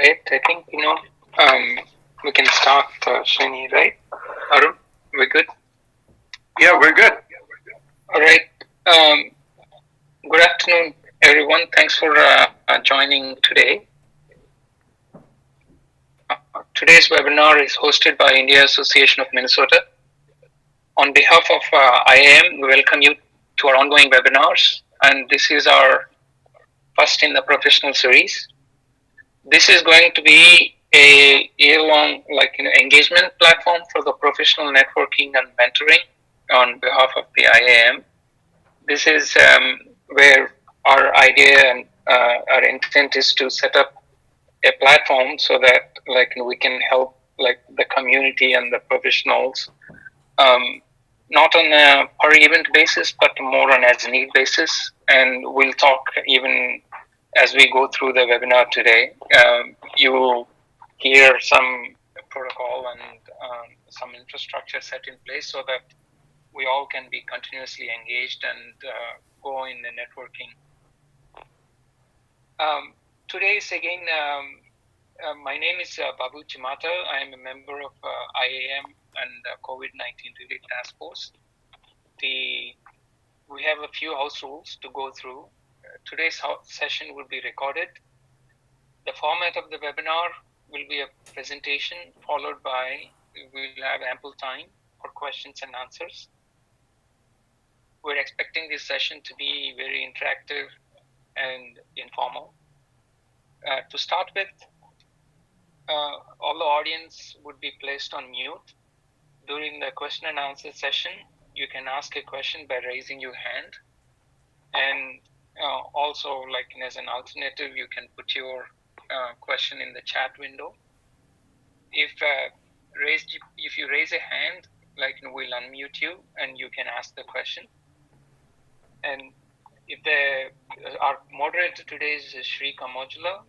ahead. I think, we can start, Srini, right? Arun, we're good? Yeah, we're good. All right. Um, Good afternoon, everyone. Thanks for joining today. Today's webinar is hosted by India Association of Minnesota. On behalf of IAM, we welcome you to our ongoing webinars, and this is our first in the professional series. This is going to be a year-long, engagement platform for the professional networking and mentoring on behalf of the IAM. This is where our idea and our intent is to set up a platform so that we can help the community and the professionals, not on a per event basis but more on as need basis. And we'll talk even as we go through the webinar today. You will hear some protocol and some infrastructure set in place so that we all can be continuously engaged and go in the networking. Today is again, my name is Babu Chimata. I am a member of IAM and COVID-19 Relief Task Force. We have a few house rules to go through. Today's session will be recorded. The format of the webinar will be a presentation followed by, we'll have ample time for questions and answers. We're expecting this session to be very interactive and informal. To start with, all the audience would be placed on mute. During the question and answer session, you can ask a question by raising your hand. And also, as an alternative, you can put your question in the chat window. If you raise a hand, we'll unmute you and you can ask the question. And if our moderator today is Shri Kamojula,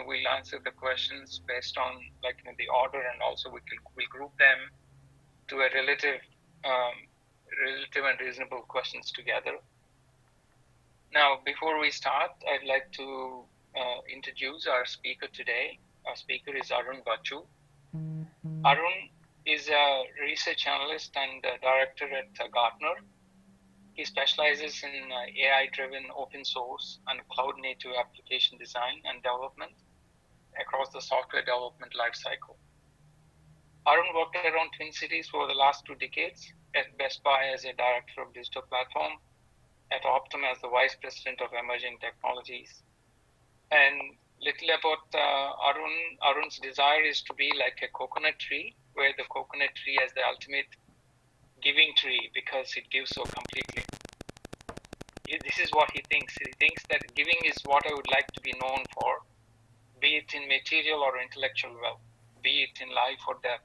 we'll answer the questions based on the order, and also we'll group them to a relative and reasonable questions together. Now, before we start, I'd like to introduce our speaker today. Our speaker is Arun Batchu. Arun is a research analyst and director at Gartner. He specializes in AI-driven open source and cloud-native application design and development across the software development lifecycle. Arun worked around Twin Cities for the last 2 decades, at Best Buy as a director of digital platform, at Optum as the vice president of emerging technologies. And little about Arun's desire is to be like a coconut tree, where the coconut tree has the ultimate giving tree because it gives so completely. This is what he thinks. He thinks that giving is what I would like to be known for, be it in material or intellectual wealth, be it in life or death.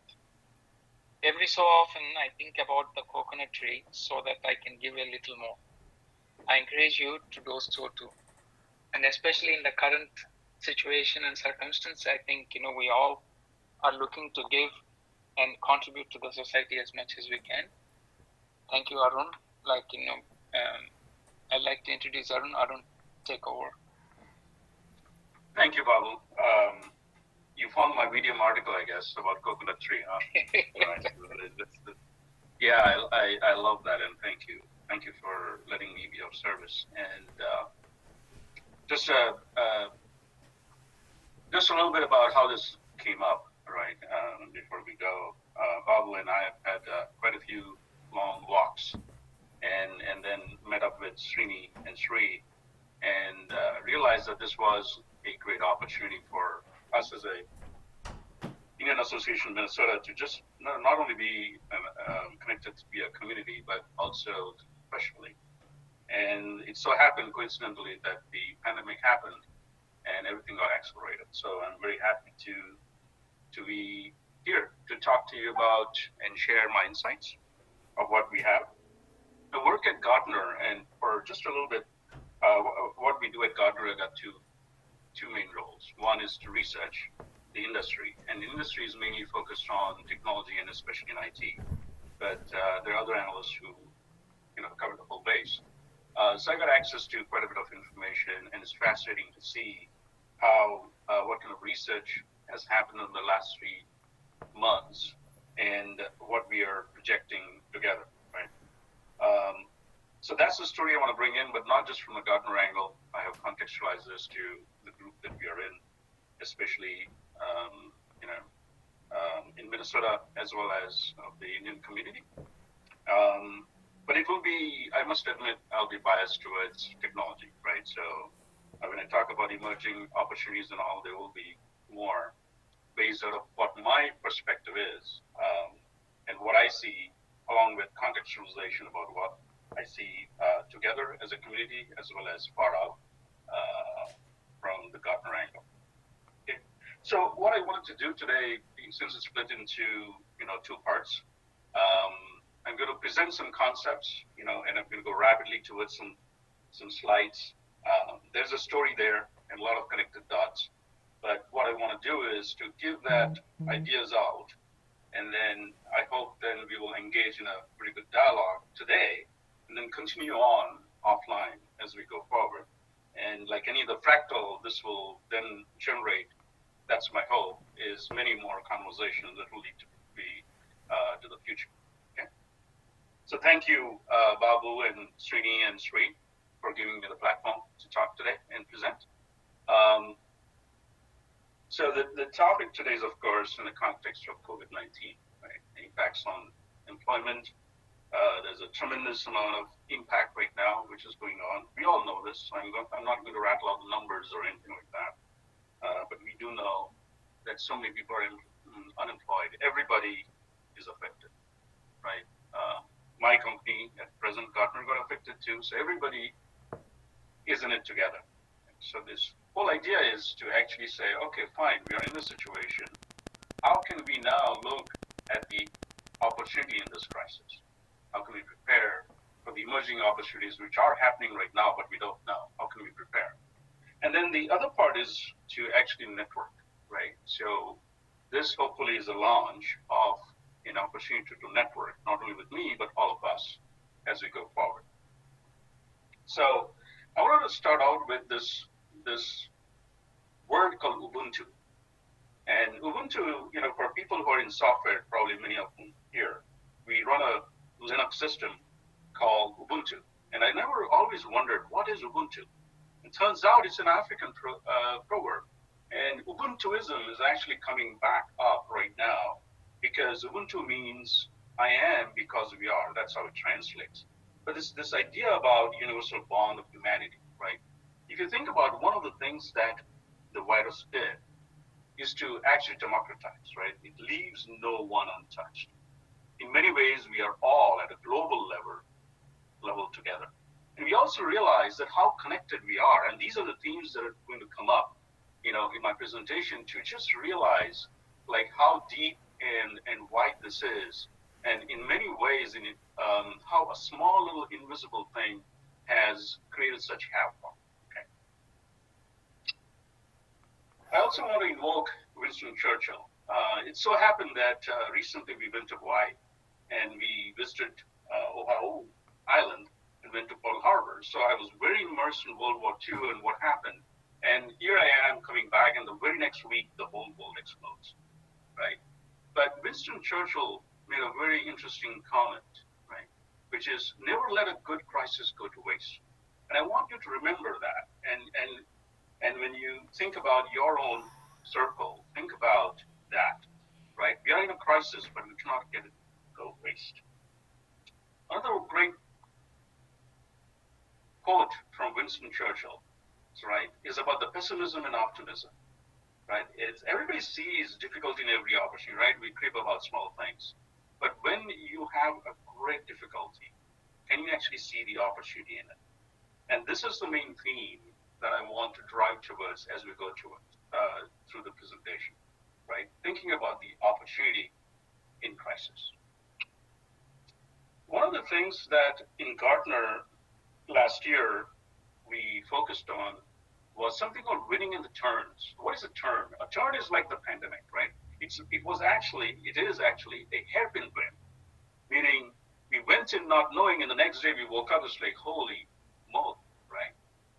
Every so often, I think about the coconut tree so that I can give a little more. I encourage you to do so too. And especially in the current situation and circumstance, I think, we all are looking to give and contribute to the society as much as we can. Thank you, Arun. I'd like to introduce Arun. Arun, take over. Thank you, Babu. You found my Medium article, I guess, about coconut tree, huh? Yeah, I love that, and thank you. Thank you for letting me be of service. And just a little bit about how this came up, right? Before we go, Babu and I have had quite a few long walks, and then met up with Srini and Shri, and realized that this was a great opportunity for us as a Indian Association of Minnesota to just not only be connected to be a community, but also professionally. And it so happened coincidentally that the pandemic happened and everything got accelerated. So I'm very happy to be here to talk to you about and share my insights of what we have. The work at Gartner, and for just a little bit, what we do at Gartner, I got two main roles. One is to research the industry, and the industry is mainly focused on technology and especially in IT. But there are other analysts who cover the whole base. So I got access to quite a bit of information, and it's fascinating to see how what kind of research has happened in the last 3 months and what we are projecting together, right? So that's the story I want to bring in, but not just from a Gartner angle. I have contextualized this to the group that we are in, especially in Minnesota as well as the Indian community. But it will be, I must admit, I'll be biased towards technology, right? So when I talk about emerging opportunities and all, there will be more based out of what my perspective is and what I see, along with contextualization about what I see together as a community as well as far out from the Gartner angle. Okay. So what I wanted to do today, since it's split into 2 parts, I'm going to present some concepts, and I'm going to go rapidly towards some slides. There's a story there and a lot of connected dots. But what I want to do is to give that ideas out, and then I hope then we will engage in a pretty good dialogue today, and then continue on offline as we go forward. And like any of the fractal, this will then generate, that's my hope, is many more conversations that will lead to the future. Okay. So thank you, Babu and Srini and Sri, for giving me the platform to talk today and present. So the topic today is, of course, in the context of COVID-19, right? Impacts on employment. There's a tremendous amount of impact right now, which is going on. We all know this. I'm not going to rattle out the numbers or anything like that. But we do know that so many people are unemployed. Everybody is affected, right? My company at present, Gartner, got affected too. So everybody is in it together. So this whole idea is to actually say, okay, fine, we are in this situation. How can we now look at the opportunity in this crisis? How can we prepare for the emerging opportunities which are happening right now, but we don't know? How can we prepare? And then the other part is to actually network, right? So this hopefully is a launch of an opportunity to network, not only with me, but all of us as we go forward. So I wanted to start out with this word called Ubuntu. And Ubuntu, for people who are in software, probably many of them here, we run a Linux system called Ubuntu. And I always wondered, what is Ubuntu? It turns out it's an African proverb. And Ubuntuism is actually coming back up right now because Ubuntu means I am because we are. That's how it translates. But this idea about universal bond of humanity, right? If you think about one of the things that the virus did is to actually democratize, right? It leaves no one untouched. In many ways, we are all at a global level together. And we also realize that how connected we are, and these are the themes that are going to come up, in my presentation, to just realize like how deep and wide this is, and in many ways, how a small little invisible thing has created such havoc. Okay. I also want to invoke Winston Churchill. It so happened that recently we went to Hawaii and we visited Oahu Island and went to Pearl Harbor. So I was very immersed in World War II and what happened. And here I am coming back, and the very next week, the whole world explodes, right? But Winston Churchill made a very interesting comment, right? Which is never let a good crisis go to waste. And I want you to remember that. And when you think about your own circle, think about that, right? We are in a crisis, but we cannot get it go waste. Another great quote from Winston Churchill, right, is about the pessimism and optimism, right? Everybody sees difficulty in every opportunity, right? We crib about small things. But when you have a great difficulty, can you actually see the opportunity in it? And this is the main theme that I want to drive towards as we go through the presentation, right? Thinking about the opportunity in crisis. One of the things that in Gartner last year we focused on was something called winning in the turns. What is a turn? A turn is like the pandemic, right? It is actually a hairpin win, meaning we went in not knowing, and the next day we woke up, it's like, holy moly, right?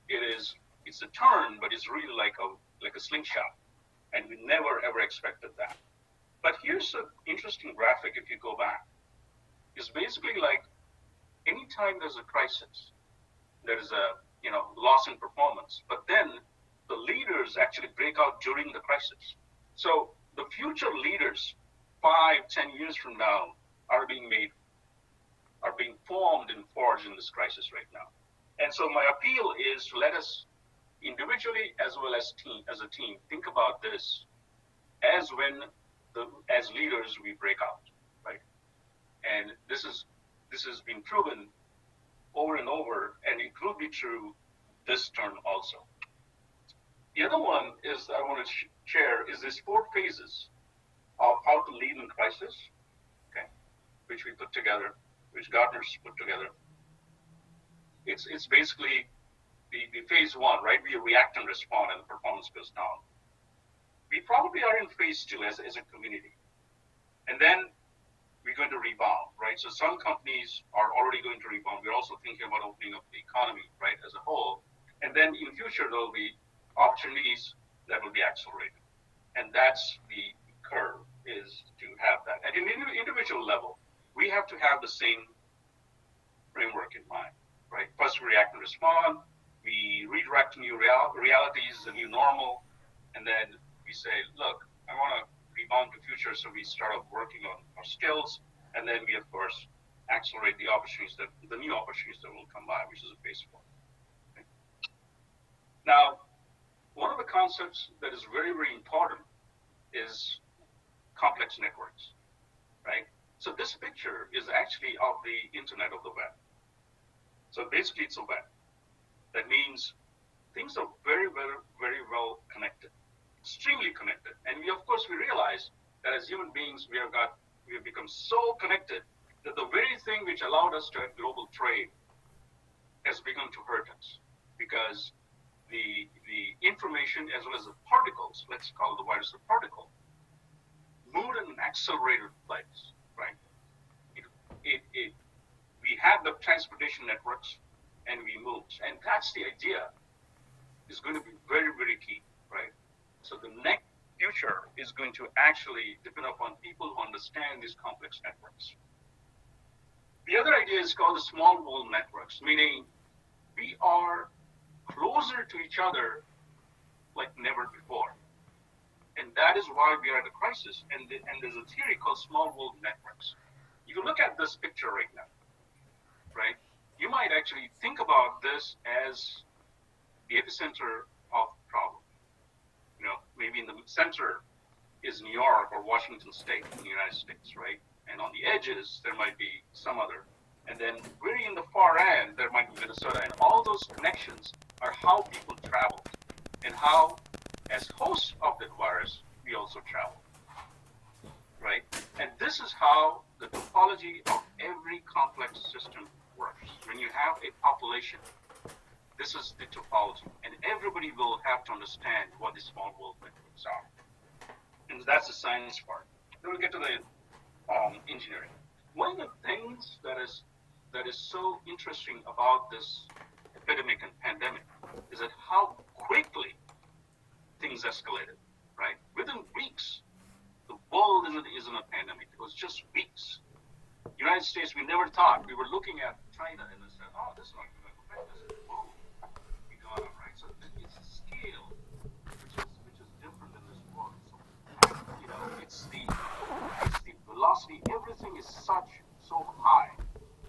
It's a turn, but it's really like a like a slingshot. And we never, ever expected that. But here's an interesting graphic if you go back. It's basically like anytime there's a crisis, there is a loss in performance, but then the leaders actually break out during the crisis. So the future leaders, 5-10 years from now, are being formed and forged in this crisis right now. And so my appeal is to let us individually as well as a team think about this as leaders we break out, right? And this has been proven over and over, and it will be true this term also. The other one is I want to share is these 4 phases of how to lead in crisis, okay, which we put together, which Gartner's put together. It's basically the phase 1, right? We react and respond, and the performance goes down. We probably are in phase 2 as a community, and then we're going to rebound, right? So some companies are already going to rebound. We're also thinking about opening up the economy, right, as a whole. And then in future, there will be opportunities that will be accelerated. And that's the curve, is to have that. At an individual level, we have to have the same framework in mind, right? First, we react and respond. We redirect to new realities, the new normal. And then we say, look, I want to rebound to future, so we start off working on our skills, and then we, of course, accelerate the new opportunities that will come by, which is a phase 4. Okay. Now, one of the concepts that is very, very important is complex networks, right? So this picture is actually of the internet of the web. So basically, it's a web. That means things are very, very, very well connected. Extremely connected, and we realize that as human beings we have become so connected that the very thing which allowed us to have global trade has begun to hurt us, because the information as well as the particles, let's call the virus a particle, moved at an accelerated pace, right? We have the transportation networks and we move, and that's the idea is going to be very, very key, right? So the next future is going to actually depend upon people who understand these complex networks. The other idea is called the small world networks, meaning we are closer to each other like never before. And that is why we are at a crisis. And there's a theory called small world networks. If you look at this picture right now, right, you might actually think about this as the epicenter of the problem. Maybe in the center is New York or Washington State in the United States, right? And on the edges, there might be some other. And then very in the far end, there might be Minnesota. And all those connections are how people travel and how, as hosts of that virus, we also travel, right? And this is how the topology of every complex system works. When you have a population, this is the topology, and everybody will have to understand what the small world networks are. And that's the science part. Then we get to the engineering. One of the things that is so interesting about this epidemic and pandemic is that how quickly things escalated, right? Within weeks, the world isn't a pandemic. It was just weeks. United States, we never thought. We were looking at China and we said, oh, this is not going to affect us. Boom. Right? So it's a scale which is different in this world. So, it's the velocity. Everything is so high,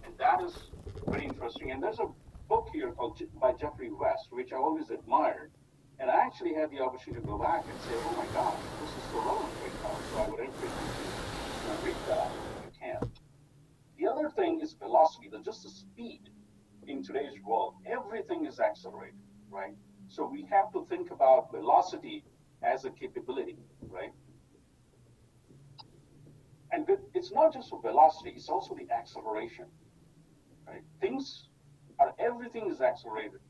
and that is very interesting. And there's a book here by Jeffrey West, which I always admired, and I actually had the opportunity to go back and say, oh my gosh, this is so relevant right now. So I would encourage you to read that if you can. The other thing is velocity, just the speed. In today's world, everything is accelerated, right? So we have to think about velocity as a capability, right? And it's not just for velocity, it's also the acceleration, right? Everything is accelerated.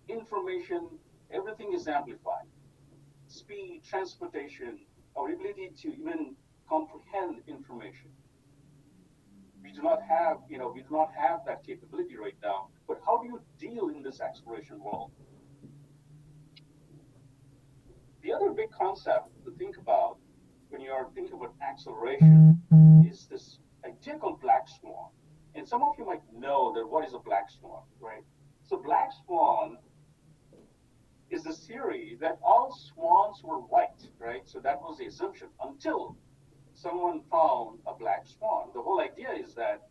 Information, everything is amplified. Speed, transportation, our ability to even comprehend information. We do not have that capability right now. But how do you deal in this acceleration world? The other concept to think about when you are thinking about acceleration is this idea called black swan. And some of you might know that what is a black swan, right? So black swan is the theory that all swans were white, right? So that was the assumption until someone found a black swan. The whole idea is that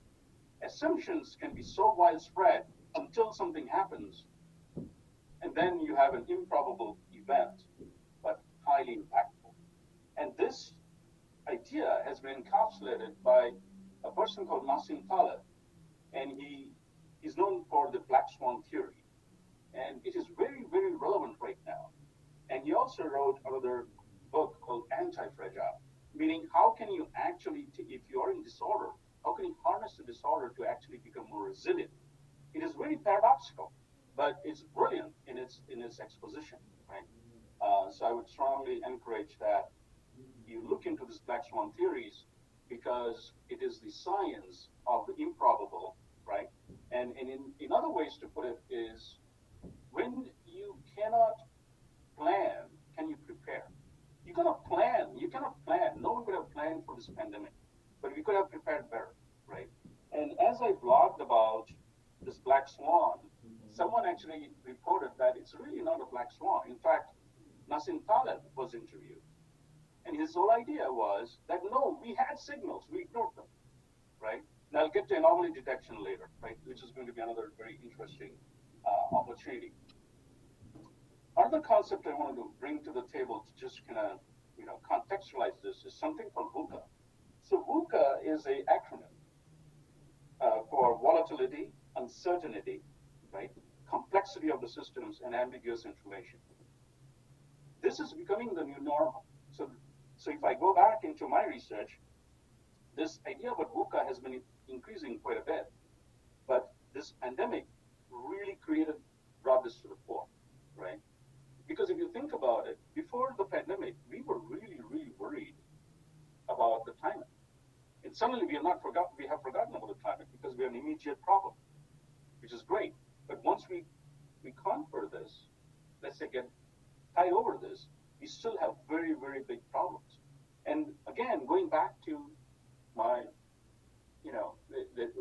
assumptions can be so widespread until something happens, and then you have an improbable event, but highly impactful. And this idea has been encapsulated by a person called Nassim Taleb, and he's known for the black swan theory. And it is very, very relevant right now. And he also wrote another book called Anti-Fragile, meaning how can you actually, if you're in disorder, how can you harness the disorder to actually become more resilient? It is very paradoxical, but it's brilliant in its exposition, right? So I would strongly encourage that you look into this black swan theories because it is the science of the improbable, right? And in other ways to put it is, when you cannot plan, can you prepare? You cannot plan. You cannot plan. No one could have planned for this pandemic, but we could have prepared better, right? And as I blogged about this black swan, someone actually reported that it's really not a black swan. In fact, Nassim Taleb was interviewed, and his whole idea was that no, we had signals, we ignored them, right? And I'll get to anomaly detection later, right, which is going to be another very interesting opportunity. Another concept I wanted to bring to the table to just kind of, contextualize this is something called VUCA. So VUCA is an acronym for volatility, uncertainty, right, complexity of the systems, and ambiguous information. This is becoming the new normal. So if I go back into my research, this idea about VUCA has been increasing quite a bit, but this pandemic really brought this to the fore, right? Because if you think about it, before the pandemic, we were really, really worried about the climate. And suddenly we have forgotten about the climate because we have an immediate problem, which is great. But once we conquer this, let's say get tied over this, we still have very, very big problems. And again, going back to my,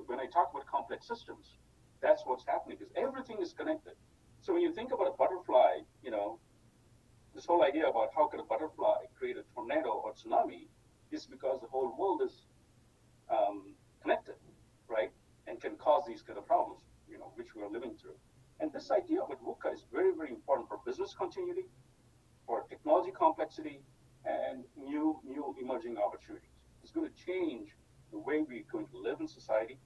when I talk about complex systems, that's what's happening, because everything is connected. So when you think about a butterfly, this whole idea about how could a butterfly create a tornado or tsunami is because the whole world is connected, right? And can cause these kind of problems, which we are living through. And this idea of VUCA is very, very important for business continuity, for technology complexity, and new emerging opportunities. It's going to change the way we're going to live in society,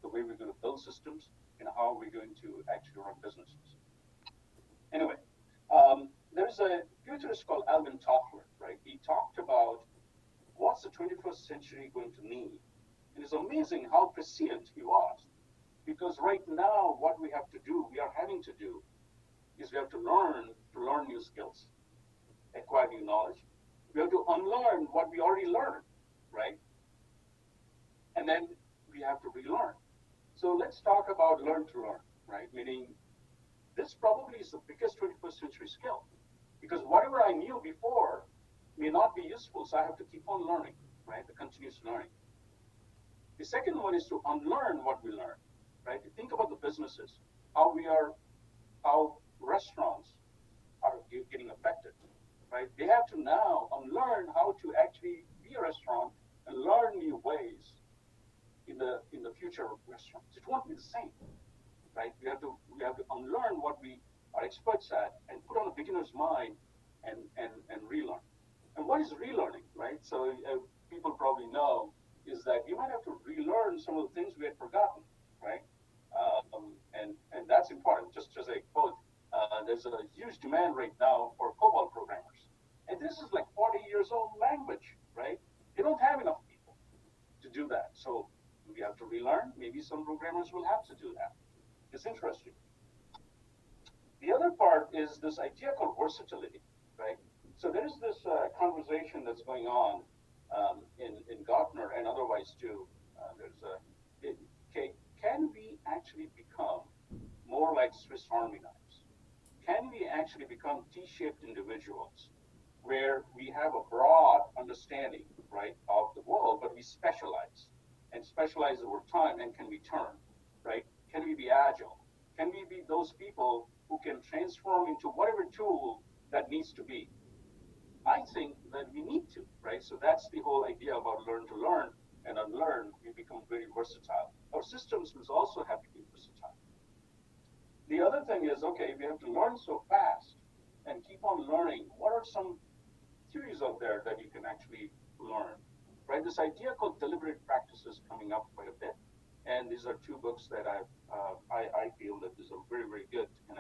the way we're going to build systems, and how we're going to actually run businesses. Anyway, there's a futurist called Alvin Toffler, right? He talked about what's the 21st century going to need. And it's amazing how prescient he was, because right now what we have to do, we are having to do, is we have to learn new skills, acquire new knowledge. We have to unlearn what we already learned, right? And then we have to relearn. So let's talk about learn to learn, right? Meaning this probably is the biggest 21st century skill, because whatever I knew before may not be useful, so I have to keep on learning, right? The continuous learning. The second one is to unlearn what we learned, right? Think about the businesses, how restaurants are getting affected, right? They have to now unlearn how to actually be a restaurant and learn new ways in the future of restaurants. It won't be the same, right? We have to unlearn what we are experts at and put on a beginner's mind and relearn. And what is relearning, right? So people probably know is that you might have to relearn some of the things we had forgotten, right? And that's important. Just as a quote, there's a huge demand right now for COBOL programmers. And this is like 40 years old language, right? They don't have enough people to do that. So we have to relearn. Maybe some programmers will have to do that. It's interesting. The other part is this idea called versatility, right? So there is this conversation that's going on in Gartner and otherwise too. Can we actually become more like Swiss Army knives? Can we actually become T-shaped individuals where we have a broad understanding, right, of the world, but we specialize and specialize over time and can we turn, right? Can we be agile? Can we be those people who can transform into whatever tool that needs to be? I think that we need to, right? So that's the whole idea about learn to learn and unlearn. We become very versatile. Our systems must also have to be versatile. The other thing is, okay, we have to learn so fast and keep on learning. What are some theories out there that you can actually learn, right? This idea called deliberate practice is coming up quite a bit. And these are two books that I feel that these are very, very good to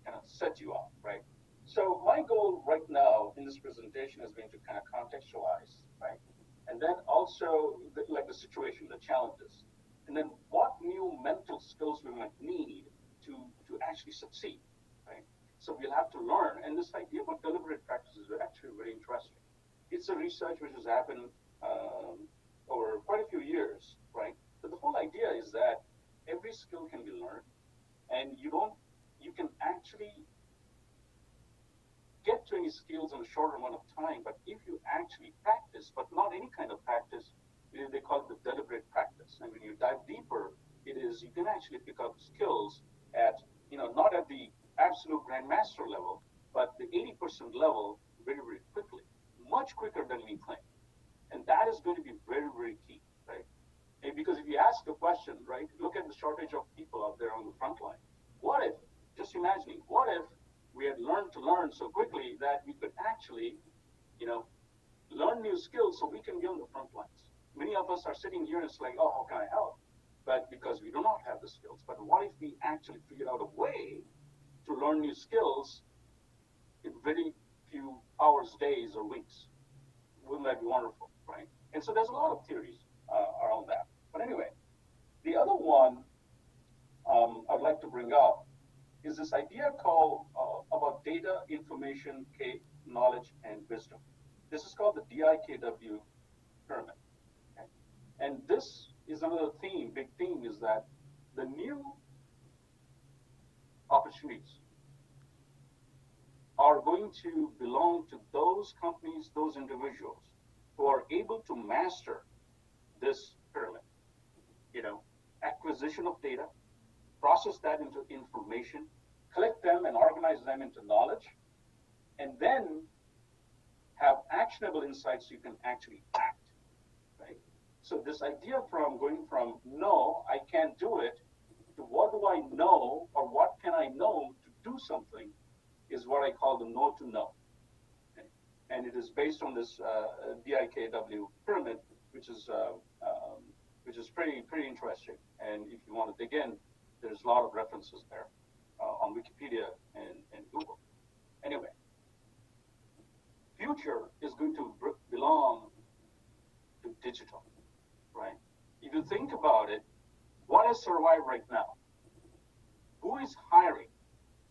kind of set you up, right? So my goal right now in this presentation is going to kind of contextualize, right? And then also like the situation, the challenges, and then what new mental skills we might need to actually succeed, right? So we'll have to learn. And this idea about deliberate practice is actually very interesting. It's a research which has happened over quite a few years, right? But the whole idea is that every skill can be learned, and you can actually get to any skills in a shorter amount of time, but if you actually practice, but not any kind of practice, they call it the deliberate practice. And when you dive deeper, it is you can actually pick up skills at, not at the absolute grandmaster level, but the 80% level very, very quickly, much quicker than we claim. And that is going to be very, very key, right? And because if you ask a question, right, look at the shortage of people out there on the front line. What if, just imagining, what if we had learned to learn so quickly that we could actually, learn new skills so we can be on the front lines? Many of us are sitting here and it's like, oh, how can I help? But because we do not have the skills. But what if we actually figured out a way to learn new skills in very few hours, days, or weeks? Wouldn't that be wonderful, right? And so there's a lot of theories around that. But anyway, the other one I'd like to bring up is this idea called about data, information, knowledge, and wisdom. This is called the DIKW pyramid. Okay? And this is another theme, big theme, is that the new opportunities are going to belong to those companies, those individuals who are able to master this pyramid. Acquisition of data, process that into information, collect them and organize them into knowledge, and then have actionable insights you can actually act, right? So this idea from going from no, I can't do it, to what do I know or what can I know to do something is what I call the know to know. Okay? And it is based on this DIKW pyramid, which is pretty interesting. And if you want to dig in, there's a lot of references there on Wikipedia and Google. Anyway, future is going to belong to digital, right? If you think about it, what has survived right now? Who is hiring?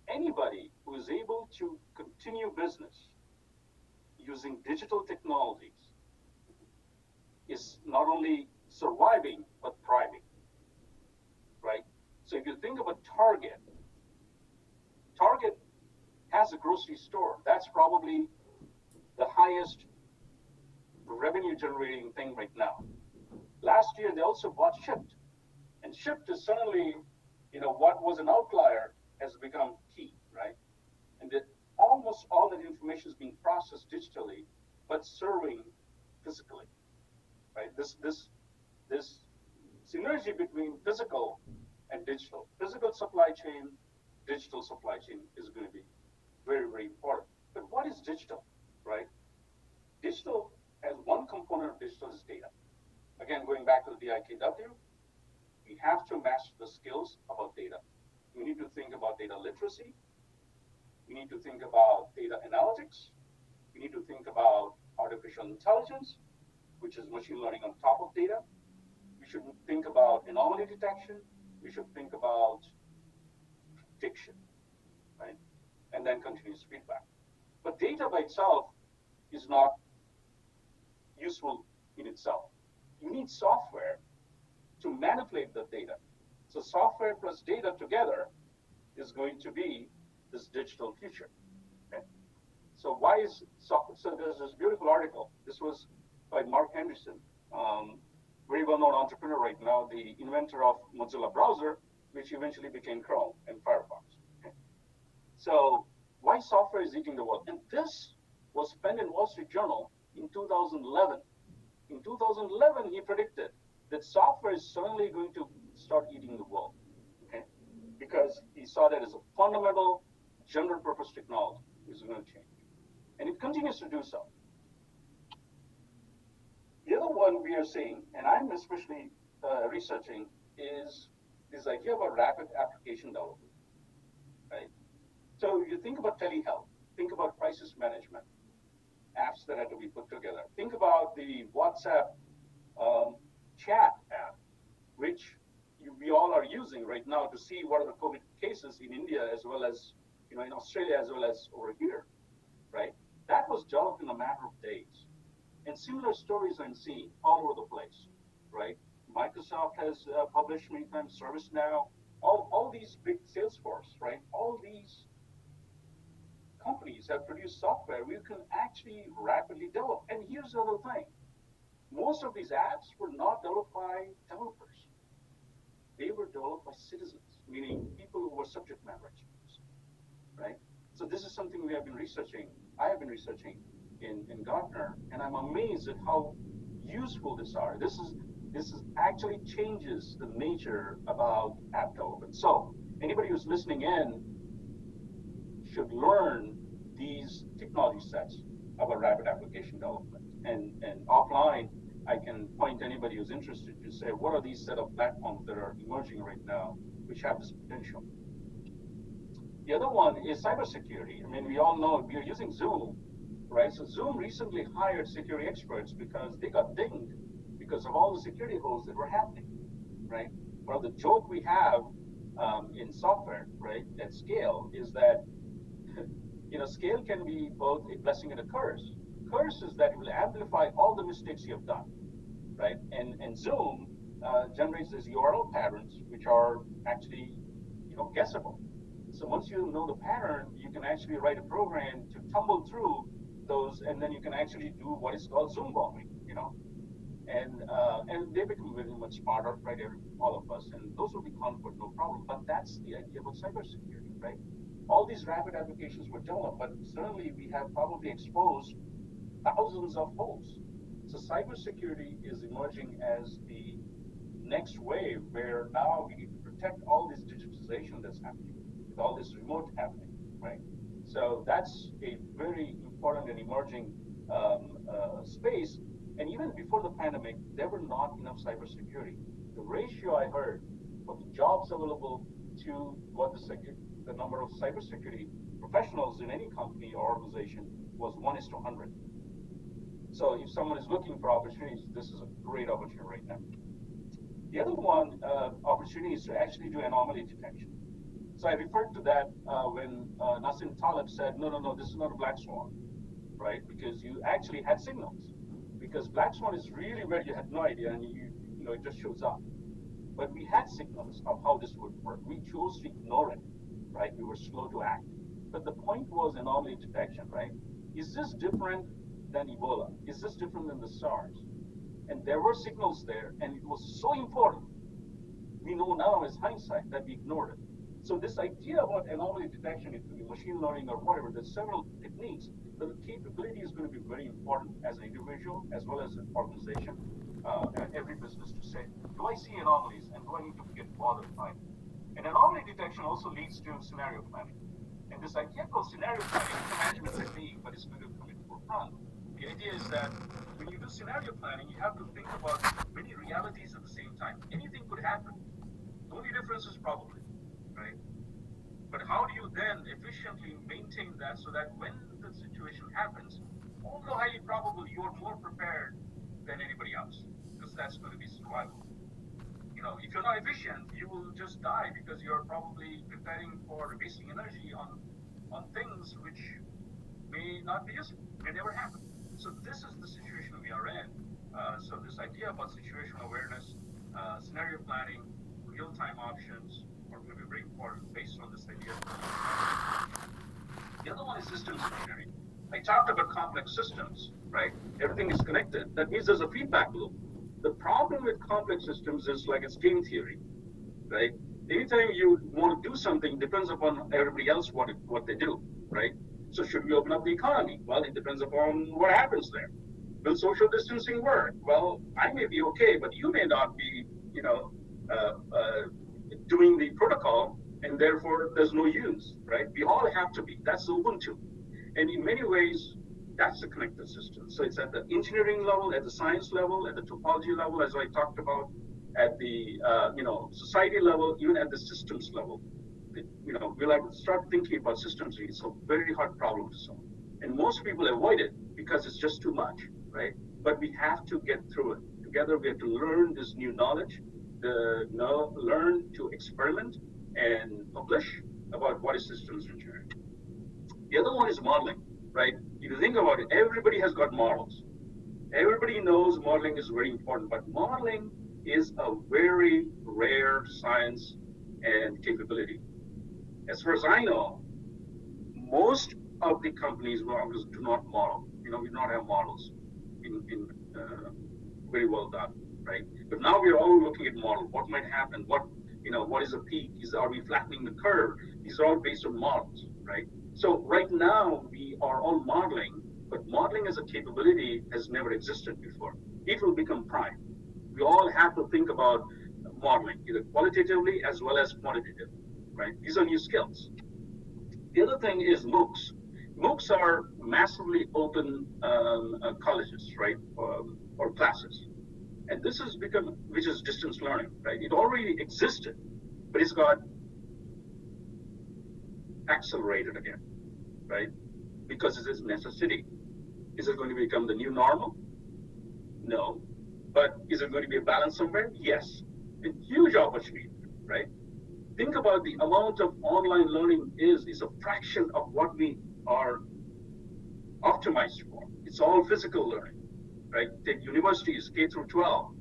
Anybody who is able to continue business using digital technologies is not only surviving, but thriving, right? So if you think about Target has a grocery store. That's probably the highest revenue generating thing right now. Last year, they also bought Shipt. And Shipt is suddenly, what was an outlier has become key, right? And that almost all that information is being processed digitally, but serving physically, right? This synergy between physical and digital, physical supply chain, digital supply chain is going to be very, very important. But what is digital, right? Digital, as one component of digital, is data. Again, going back to the DIKW, we have to master the skills about data. We need to think about data literacy. We need to think about data analytics. We need to think about artificial intelligence, which is machine learning on top of data. We should think about anomaly detection. We should think about prediction, right? And then continuous feedback. But data by itself is not useful in itself. You need software to manipulate the data. So software plus data together is going to be this digital future. Okay? So why is so there's this beautiful article. This was by Mark Henderson, very well-known entrepreneur right now, the inventor of Mozilla browser, which eventually became Chrome and Firefox. Okay? So why software is eating the world? And this was penned in Wall Street Journal in 2011. In 2011, he predicted that software is suddenly going to start eating the world, okay? Because he saw that as a fundamental general purpose technology is going to change. And it continues to do so. The other one we are seeing, and I'm especially researching, is this idea about rapid application development, right? So you think about telehealth, think about crisis management, apps that had to be put together. Think about the WhatsApp chat app, which we all are using right now to see what are the COVID cases in India as well as in Australia as well as over here, right? That was developed in a matter of days. And similar stories I'm seeing all over the place, right? Microsoft has published many times, ServiceNow, all these big Salesforce, right? All these companies have produced software we can actually rapidly develop. And here's the other thing. Most of these apps were not developed by developers. They were developed by citizens, meaning people who were subject matter experts, right? So this is something we have been researching. I have been researching in Gartner, and I'm amazed at how useful these are. This is actually changes the nature about app development. So anybody who's listening in should learn these technology sets about rapid application development. And offline, I can point anybody who's interested to say, what are these set of platforms that are emerging right now, which have this potential? The other one is cybersecurity. I mean, we all know we are using Zoom, right? So Zoom recently hired security experts because they got dinged because of all the security holes that were happening, right? Well, the joke we have in software, right, at scale is that scale can be both a blessing and a curse. Curse is that it will amplify all the mistakes you have done, right? And Zoom generates these URL patterns, which are actually, guessable. So once you know the pattern, you can actually write a program to tumble through those, and then you can actually do what is called Zoom bombing, and they become very much smarter, right? All of us, and those will be conquered, no problem. But that's the idea about cybersecurity, right? All these rapid applications were developed, but certainly we have probably exposed thousands of holes. So cybersecurity is emerging as the next wave, where now we need to protect all this digitization that's happening, with all this remote happening, right? So that's a very important and emerging space. And even before the pandemic, there were not enough cybersecurity. The ratio I heard of the jobs available to what the number of cybersecurity professionals in any company or organization was 1:100. So if someone is looking for opportunities, this is a great opportunity right now. The other one opportunity is to actually do anomaly detection. So I referred to that when Nassim Taleb said, no, this is not a black swan, right? Because you actually had signals. Because black swan is really where you had no idea, and it just shows up. But we had signals of how this would work. We chose to ignore it, right? We were slow to act. But the point was anomaly detection, right? Is this different than Ebola? Is this different than the SARS? And there were signals there, and it was so important. We know now as hindsight that we ignored it. So this idea about anomaly detection, it could be machine learning or whatever, there's several techniques, but the capability is going to be very important as an individual as well as an organization and every business to say, do I see anomalies and do I need to get bothered by it? And anomaly detection also leads to scenario planning. And this idea called scenario planning is a management technique, but it's going to come in full run. The idea is that when you do scenario planning, you have to think about many realities at the same time. Anything could happen. The only difference is probability, right? But how do you then efficiently maintain that so that when the situation happens, although highly probable, you're more prepared than anybody else, because that's going to be survival. If you're not efficient, you will just die because you're probably preparing for wasting energy on things which may not be useful, may never happen. So this is the situation we are in. So this idea about situational awareness, scenario planning, real-time options are going to be very important based on this idea. The other one is systems engineering. I talked about complex systems, right? Everything is connected. That means there's a feedback loop. The problem with complex systems is like it's game theory, right? Anytime you want to do something depends upon everybody else what they do, right? So should we open up the economy? Well, it depends upon what happens there. Will social distancing work? Well, I may be okay, but you may not be, doing the protocol, and therefore there's no use, right? We all have to be. That's Ubuntu. And in many ways, that's the connected system. So it's at the engineering level, at the science level, at the topology level, as I talked about, at the society level, even at the systems level. We'll have to start thinking about systems. It's a very hard problem to solve, and most people avoid it because it's just too much, right? But we have to get through it together. We have to learn this new knowledge, learn to experiment and publish about what is systems engineering. The other one is modeling, right? If you think about it, everybody has got models. Everybody knows modeling is very important, but modeling is a very rare science and capability. As far as I know, most of the companies do not model. We do not have models in very well done, right? But now we're all looking at model. What might happen? What is a peak? Are we flattening the curve? These are all based on models, right? So right now we are all modeling, but modeling as a capability has never existed before. It will become prime. We all have to think about modeling, either qualitatively as well as quantitatively, right? These are new skills. The other thing is MOOCs. MOOCs are massively open colleges, right, or classes. And this has become, which is distance learning, right? It already existed, but it's got accelerated again, right? Because it is necessity. Is it going to become the new normal? No. But is it going to be a balance somewhere? Yes. A huge opportunity, right? Think about the amount of online learning is a fraction of what we are optimized for. It's all physical learning, right? Take universities, K through 12.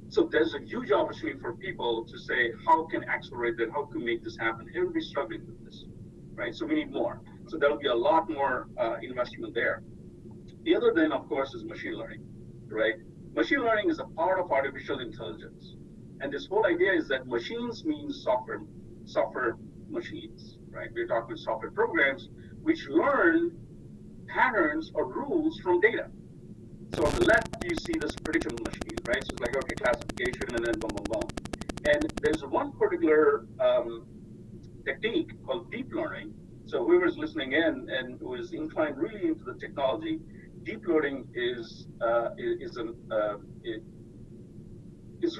So there's a huge opportunity for people to say, how can accelerate that? How can make this happen? Everybody's struggling with this, right? So we need more. So there'll be a lot more investment there. The other then, of course, is machine learning, right? Machine learning is a part of artificial intelligence. And this whole idea is that machines means software machines, right? We're talking about software programs which learn patterns or rules from data. So on the left, you see this prediction machine, right? So it's like, okay, classification and then boom, boom, boom. And there's one particular technique called deep learning. So whoever's listening in and who is inclined really into the technology, deep learning is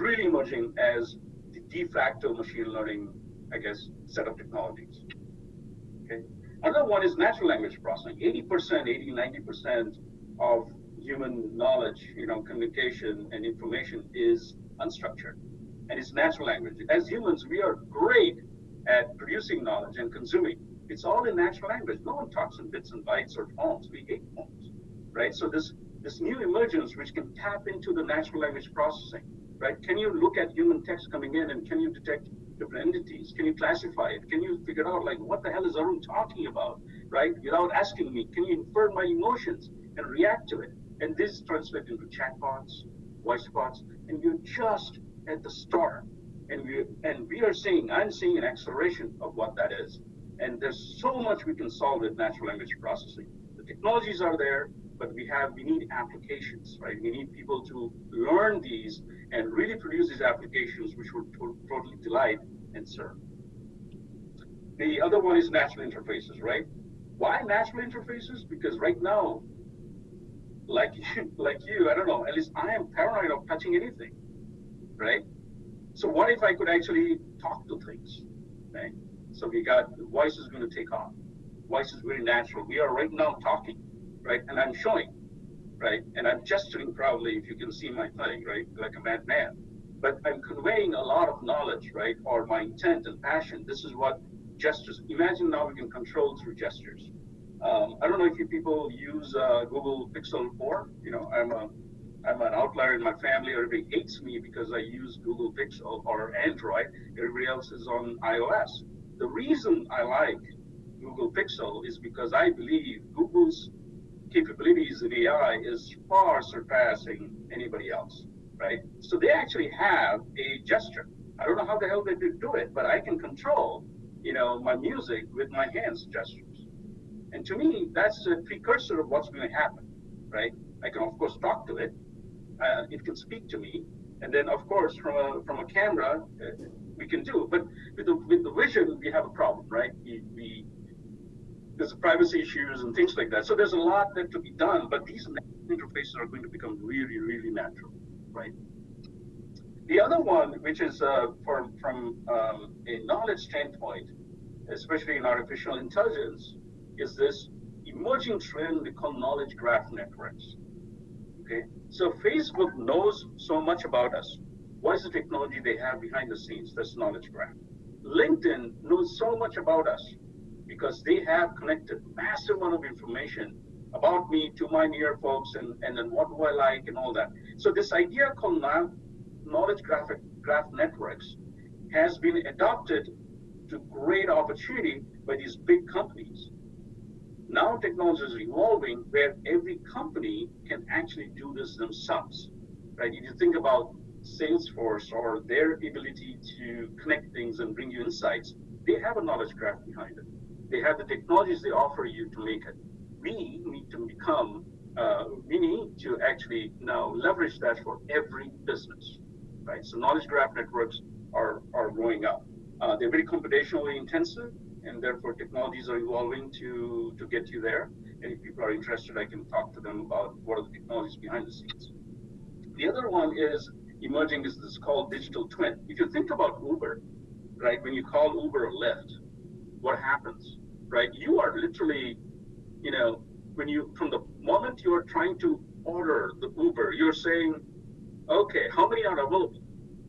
really emerging as the de facto machine learning, I guess, set of technologies. Okay. Another one is natural language processing. 80%, 90% of human knowledge, communication and information is unstructured, and it's natural language. As humans, we are great at producing knowledge and consuming. It's all in natural language. No one talks in bits and bytes or tones. We hate tones, right? So this new emergence, which can tap into the natural language processing, right? Can you look at human text coming in and can you detect different entities? Can you classify it? Can you figure out like what the hell is Arun talking about, right? Without asking me, can you infer my emotions and react to it? And this translates into chatbots, voice bots, and you're just at the start. And I'm seeing an acceleration of what that is. And there's so much we can solve with natural language processing. The technologies are there, but we need applications, right? We need people to learn these and really produce these applications which would totally delight and serve. The other one is natural interfaces, right? Why natural interfaces? Because right now, like you, I don't know, at least I am paranoid of touching anything, right? So what if I could actually talk to things, right? So we got, voice is going to take off. Voice is very natural. We are right now talking, right? And I'm showing, right? And I'm gesturing proudly, if you can see my thing, right? Like a madman. But I'm conveying a lot of knowledge, right? Or my intent and passion. This is what gestures. Imagine now we can control through gestures. I don't know if you people use Google Pixel 4. I'm an outlier in my family. Everybody hates me because I use Google Pixel or Android. Everybody else is on iOS. The reason I like Google Pixel is because I believe Google's capabilities in AI is far surpassing anybody else, right? So they actually have a gesture. I don't know how the hell they do it, but I can control, my music with my hands gestures. And to me, that's a precursor of what's going to happen, right? I can of course talk to it. It can speak to me, and then of course from a camera we can do. But with the vision, we have a problem, right? There's privacy issues and things like that. So there's a lot that to be done, but these interfaces are going to become really, really natural, right? The other one, which is from a knowledge standpoint, especially in artificial intelligence, is this emerging trend we call knowledge graph networks. Okay, so Facebook knows so much about us. What is the technology they have behind the scenes? That's knowledge graph. LinkedIn knows so much about us because they have connected massive amount of information about me to my near folks and then what do I like and all that. So this idea called knowledge graph networks has been adopted to great opportunity by these big companies. Now technology is evolving where every company can actually do this themselves, right? If you think about Salesforce or their ability to connect things and bring you insights, they have a knowledge graph behind it. They have the technologies they offer you to make it. We need to actually now leverage that for every business, right? So knowledge graph networks are growing up. They're very computationally intensive, and therefore technologies are evolving to get you there. And if people are interested, I can talk to them about what are the technologies behind the scenes. The other one is emerging is this called digital twin. If you think about Uber, right, when you call Uber or Lyft, what happens, right? You are literally, from the moment you are trying to order the Uber, you're saying, okay, how many are available?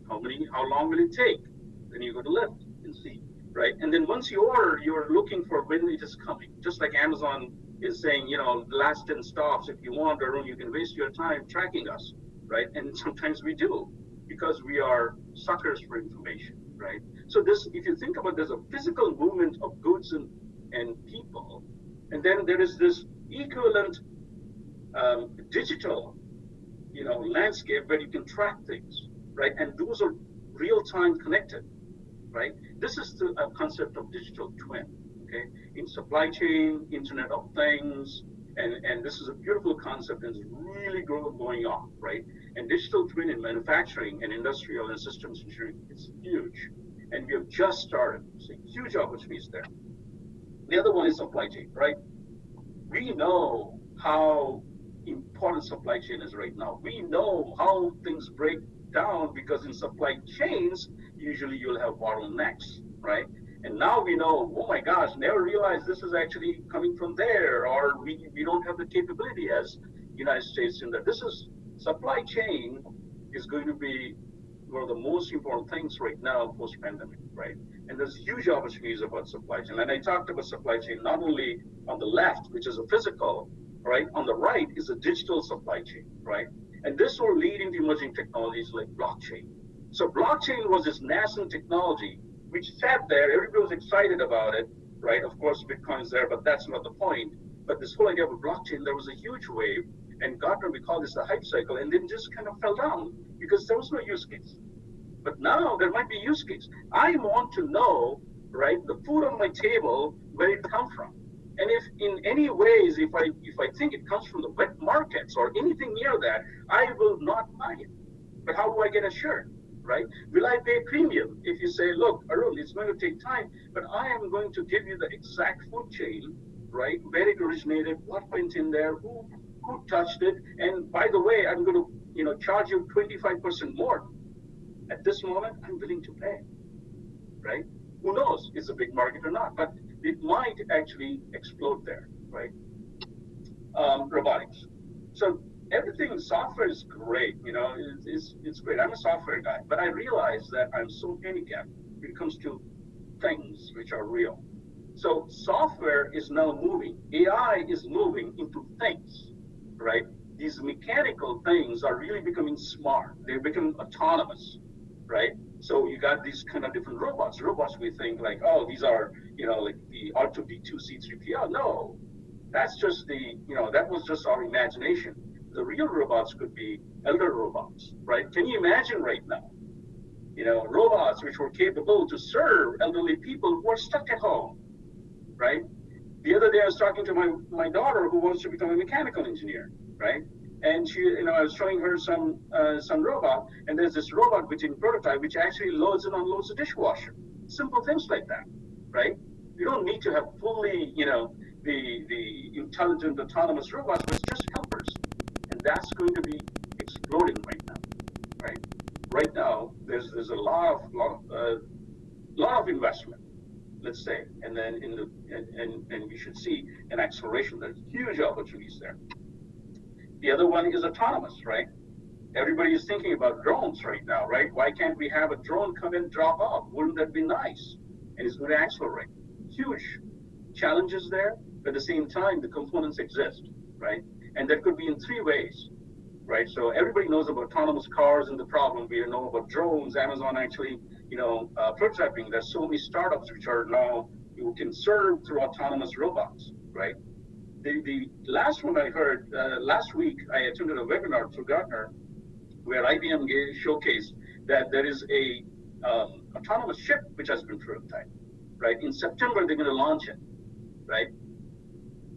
How long will it take? Then you go to Lyft and see. Right, and then once you order, you're looking for when it is coming. Just like Amazon is saying, the last 10 stops. If you want, Arun, you can waste your time tracking us, right? And sometimes we do because we are suckers for information, right? So this, if you think about, there's a physical movement of goods and people, and then there is this equivalent digital, landscape where you can track things, right? And those are real-time connected. Right? This is the concept of digital twin, okay? In supply chain, Internet of Things, and this is a beautiful concept and it's really going on, right? And digital twin in manufacturing and industrial and systems engineering is huge. And we have just started, so huge opportunities there. The other one is supply chain, right? We know how important supply chain is right now. We know how things break down because in supply chains, usually you'll have bottlenecks, right? And now we know, oh my gosh, never realized this is actually coming from there, or we don't have the capability as United States in that. This is supply chain is going to be one of the most important things right now post-pandemic, right? And there's huge opportunities about supply chain. And I talked about supply chain not only on the left, which is a physical, right? On the right is a digital supply chain, right? And this will lead into emerging technologies like blockchain. So blockchain was this nascent technology which sat there, everybody was excited about it, right? Of course, Bitcoin's there, but that's not the point. But this whole idea of a blockchain, there was a huge wave, and Gartner, we call this the hype cycle, and then just kind of fell down because there was no use case. But now there might be use case. I want to know, right, the food on my table, where it come from. And if in any ways, if I think it comes from the wet markets or anything near that, I will not buy it. But how do I get assured, right? Will I pay premium if you say, look, Arun, it's going to take time, but I am going to give you the exact food chain, right? Where it originated, what went in there, who touched it, and by the way, I'm going to charge you 25% more. At this moment, I'm willing to pay, right? Who knows? It's a big market or not, but it might actually explode there, right? Robotics. So everything software is great, it's great. I'm a software guy, but I realize that I'm so handicapped when it comes to things which are real. So software is now moving. AI is moving into things, right? These mechanical things are really becoming smart. They're becoming autonomous, right? So you got these kind of different robots. Robots we think like, oh, these are, like the R2D2, C3PO. No, that's just that was just our imagination. The real robots could be elder robots, right? Can you imagine right now, robots which were capable to serve elderly people who are stuck at home, right? The other day I was talking to my daughter who wants to become a mechanical engineer, right? And I was showing her some robot, and there's this robot which in prototype which actually loads and unloads the dishwasher. Simple things like that, right? You don't need to have fully, the intelligent autonomous robots, but just helpers, and that's going to be exploding right now, right? Right now, there's a lot of investment, let's say, and then and we should see an acceleration. There's huge opportunities there. The other one is autonomous, right? Everybody is thinking about drones right now, right? Why can't we have a drone come and drop off? Wouldn't that be nice? And it's going to accelerate. Huge challenges there, but at the same time, the components exist, right? And that could be in three ways, right? So everybody knows about autonomous cars and the problem. We know about drones. Amazon actually, prototyping. There's so many startups which are now you can serve through autonomous robots, right? The last one I heard last week, I attended a webinar through Gartner where IBM showcased that there is a autonomous ship which has been prototyped, right? In September, they're going to launch it, right?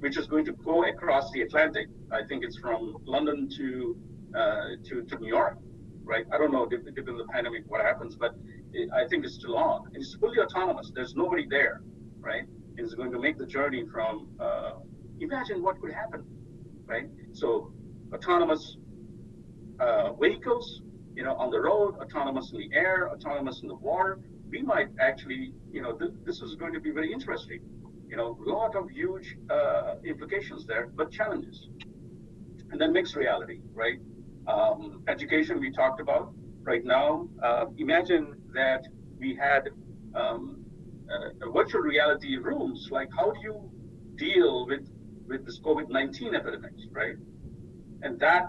Which is going to go across the Atlantic. I think it's from London to New York, right? I don't know, given the pandemic, what happens, but I think it's still on. And it's fully autonomous. There's nobody there, right? It's going to make the journey from, imagine what could happen, right? So autonomous vehicles, on the road, autonomous in the air, autonomous in the water. We might actually, this is going to be very interesting. A lot of huge implications there, but challenges. And then mixed reality, right? Education we talked about. Right now, imagine that we had virtual reality rooms. Like, how do you deal with this COVID-19 epidemic, right? And that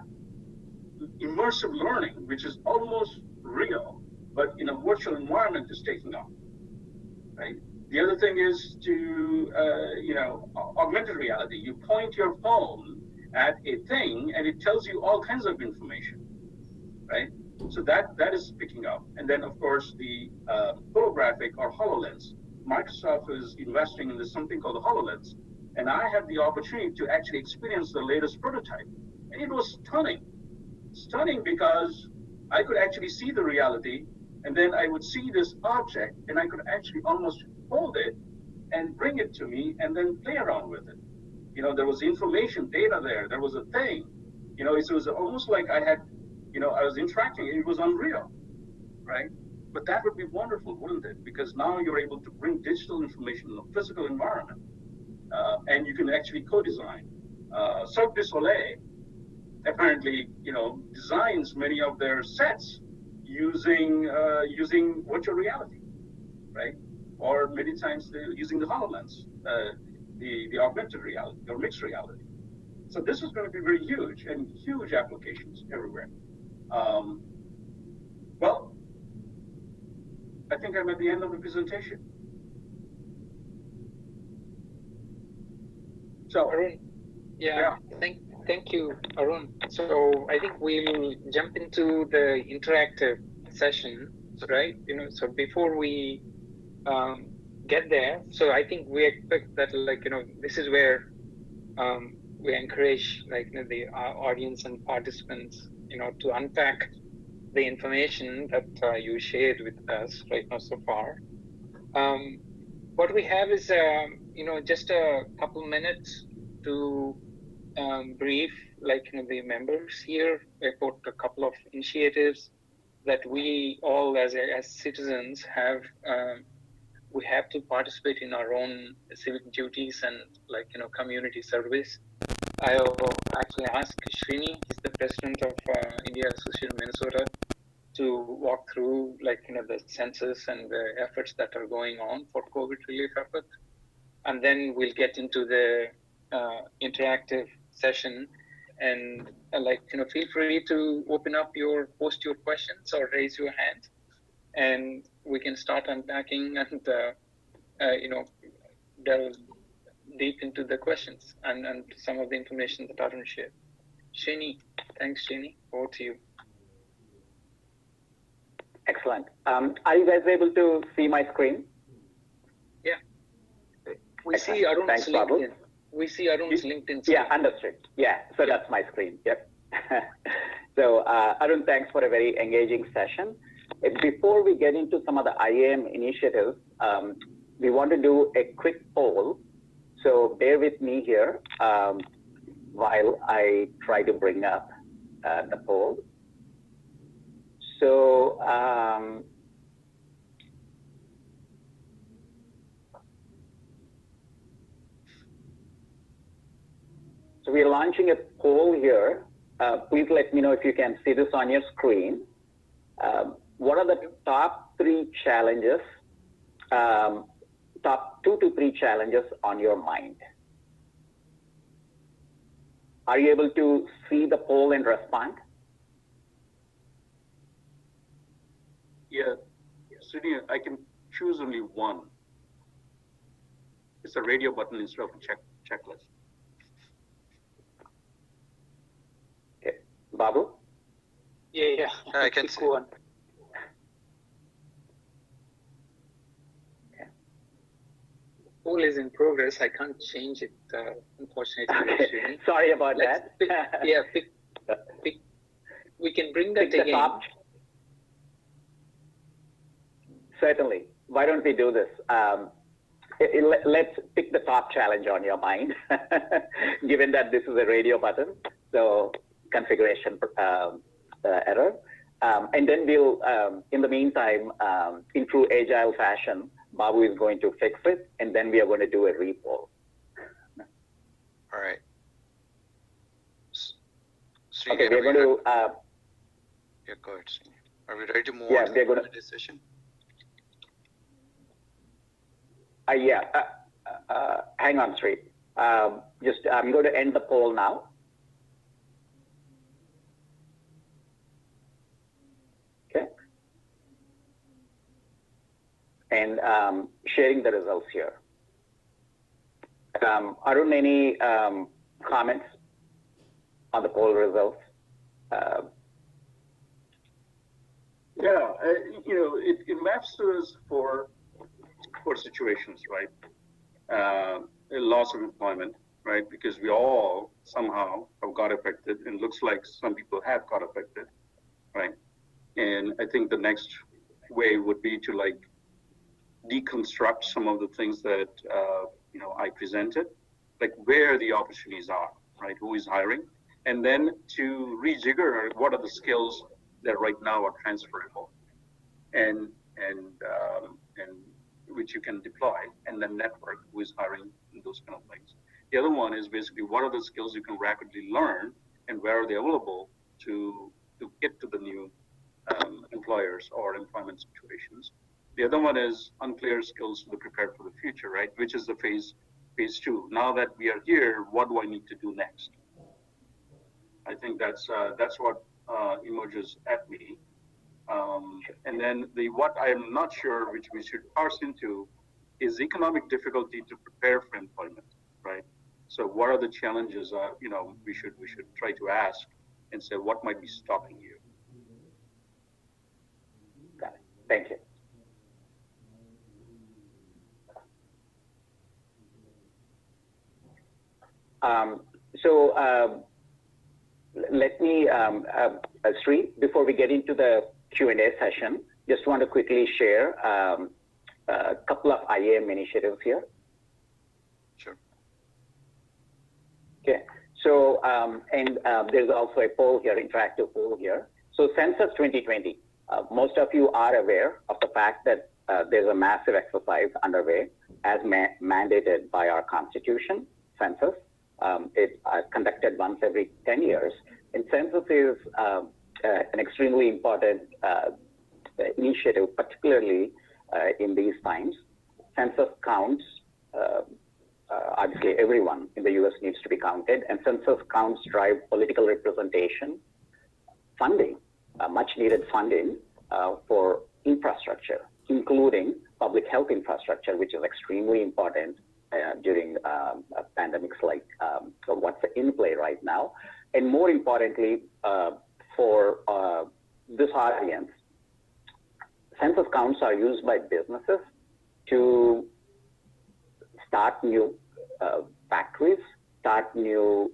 immersive learning, which is almost real, but in a virtual environment, is taking off, right? The other thing is to, augmented reality. You point your phone at a thing and it tells you all kinds of information, right? So that is picking up. And then, of course, the holographic or HoloLens. Microsoft is investing in this something called the HoloLens. And I had the opportunity to actually experience the latest prototype. And it was stunning. Stunning because I could actually see the reality, and then I would see this object, and I could actually almost hold it and bring it to me and then play around with it. There was information, data there. There was a thing. It was almost like I had, I was interacting. It was unreal, right? But that would be wonderful, wouldn't it? Because now you're able to bring digital information in a physical environment, and you can actually co-design. Cirque du Soleil apparently, designs many of their sets using virtual reality, right? Or many times they're using the HoloLens, the augmented reality or mixed reality. So this is going to be very huge and huge applications everywhere. Well, I think I'm at the end of the presentation. So, Arun, yeah. Thank you, Arun. So I think we'll jump into the interactive session, right? So before we get there, so I think we expect that, this is where we encourage, the audience and participants, to unpack the information that you shared with us right now so far. What we have is, just a couple minutes to brief, the members here about a couple of initiatives that we all as citizens have. We have to participate in our own civic duties and community service. I'll actually ask Srini, he's the president of India Association of Minnesota, to walk through the census and the efforts that are going on for COVID relief efforts. And then we'll get into the interactive session, and feel free to post your questions or raise your hand, and we can start unpacking and delve deep into the questions and some of the information that Arun shared. Srini, thanks, Srini. Over to you. Excellent. Are you guys able to see my screen? Yeah. We see Arun's Thanks, LinkedIn. Babu. We see Arun's LinkedIn screen. Yeah, understood. Yeah, so that's my screen. Yep. So Arun, thanks for a very engaging session. Before we get into some of the IAM initiatives, we want to do a quick poll. So bear with me here while I try to bring up the poll. So so we're launching a poll here. Please let me know if you can see this on your screen. What are the top 3 challenges, top 2 to 3 challenges on your mind? Are you able to see the poll and respond? Yeah, Srini, I can choose only one. It's a radio button instead of a checklist. Okay, Babu? Yeah. I can see. One. Okay. Poll is in progress. I can't change it, unfortunately. Okay. Sorry about that. Pick. We can bring that Pick again. the top. Certainly. Why don't we do this? Let's pick the top challenge on your mind, given that this is a radio button. So configuration error. And then we'll, in the meantime, in true agile fashion, Babu is going to fix it, and then we are going to do a repoll. All right. Okay, we're going to... Yeah, go ahead, Srini. Are we ready to move yeah, on to we're the going Q&A session? Hang on, Sri. I'm going to end the poll now. Okay. And sharing the results here. Arun, any comments on the poll results? Yeah, it maps to us for situations, right? A loss of employment, right? Because we all somehow have got affected, and looks like some people have got affected, right? And I think the next way would be to like deconstruct some of the things that I presented, like where the opportunities are, right? Who is hiring, and then to rejigger what are the skills that right now are transferable, and which you can deploy, and then network who is hiring and those kind of things. The other one is basically what are the skills you can rapidly learn and where are they available to get to the new employers or employment situations. The other one is unclear skills to be prepared for the future, right? Which is the phase 2. Now that we are here, what do I need to do next? I think that's what emerges at me. And then what I am not sure, which we should parse into, is economic difficulty to prepare for employment, right? So what are the challenges? We should try to ask and say what might be stopping you. Got it. Thank you. Let me, Sri, before we get into the Q&A session, just want to quickly share a couple of IAM initiatives here. Sure. Okay, so, there's also a poll here, interactive poll here. So Census 2020, most of you are aware of the fact that there's a massive exercise underway as mandated by our constitution, census. It's conducted once every 10 years. And census is an extremely important initiative, particularly in these times. Census counts, obviously everyone in the US needs to be counted, and census counts drive political representation, funding, much needed funding for infrastructure, including public health infrastructure, which is extremely important during pandemics like what's in play right now. And more importantly, for this audience, census counts are used by businesses to start new factories, start new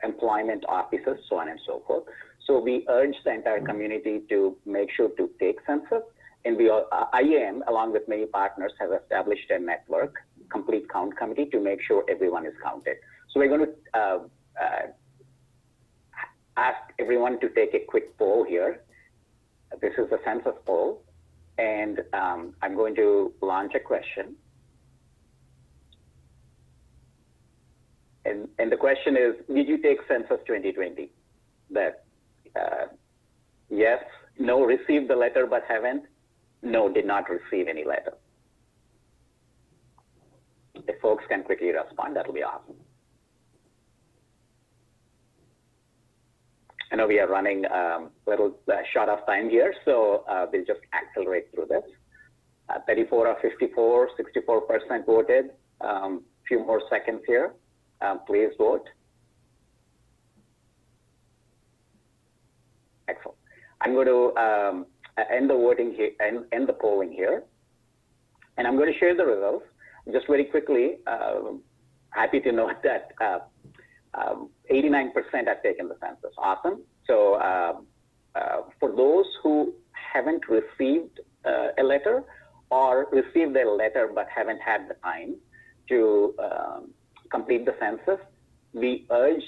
employment offices, so on and so forth. So we urge the entire community to make sure to take census. And we, IAM, along with many partners, have established a network, complete count committee, to make sure everyone is counted. So we're going to ask everyone to take a quick poll here. This is the census poll, and I'm going to launch a question. And the question is, did you take census 2020? That yes, no, received the letter but haven't. No, did not receive any letter. If folks can quickly respond, that'll be awesome. I know we are running a little short of time here, so we'll just accelerate through this. 34 of 54, 64% voted. Few more seconds here. Please vote. Excellent. I'm going to end the voting here, end the polling here, and I'm going to share the results just very quickly. Happy to note that 89% have taken the census. Awesome. So for those who haven't received a letter or received a letter but haven't had the time to complete the census, we urge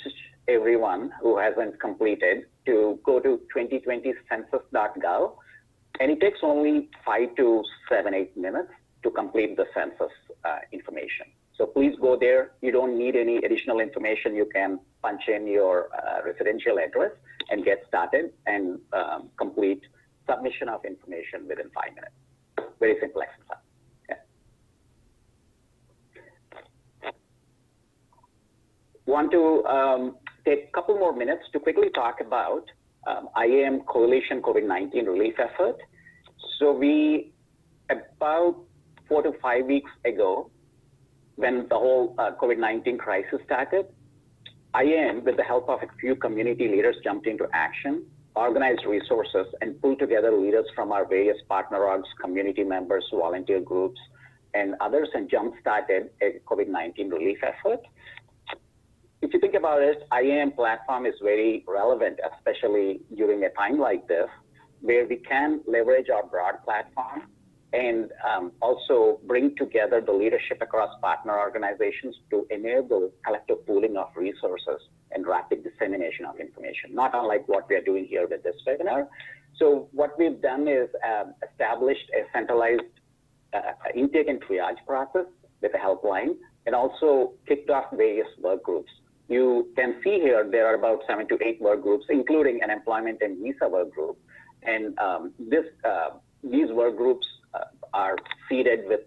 everyone who hasn't completed to go to 2020census.gov, and it takes only 5 to 8 minutes to complete the census information. So please go there. You don't need any additional information. You can punch in your residential address and get started and complete submission of information within 5 minutes. Very simple exercise. Okay. Want to take a couple more minutes to quickly talk about IAM Coalition COVID-19 relief effort. So we, about 4 to 5 weeks ago, when the whole COVID-19 crisis started, IAM, with the help of a few community leaders, jumped into action, organized resources, and pulled together leaders from our various partner orgs, community members, volunteer groups, and others, and jump-started a COVID-19 relief effort. If you think about it, IAM platform is very relevant, especially during a time like this, where we can leverage our broad platform and also bring together the leadership across partner organizations to enable collective pooling of resources and rapid dissemination of information, not unlike what we are doing here with this webinar. So what we've done is established a centralized intake and triage process with a helpline, and also kicked off various work groups. You can see here there are about 7 to 8 work groups, including an employment and visa work group. And these work groups are seeded with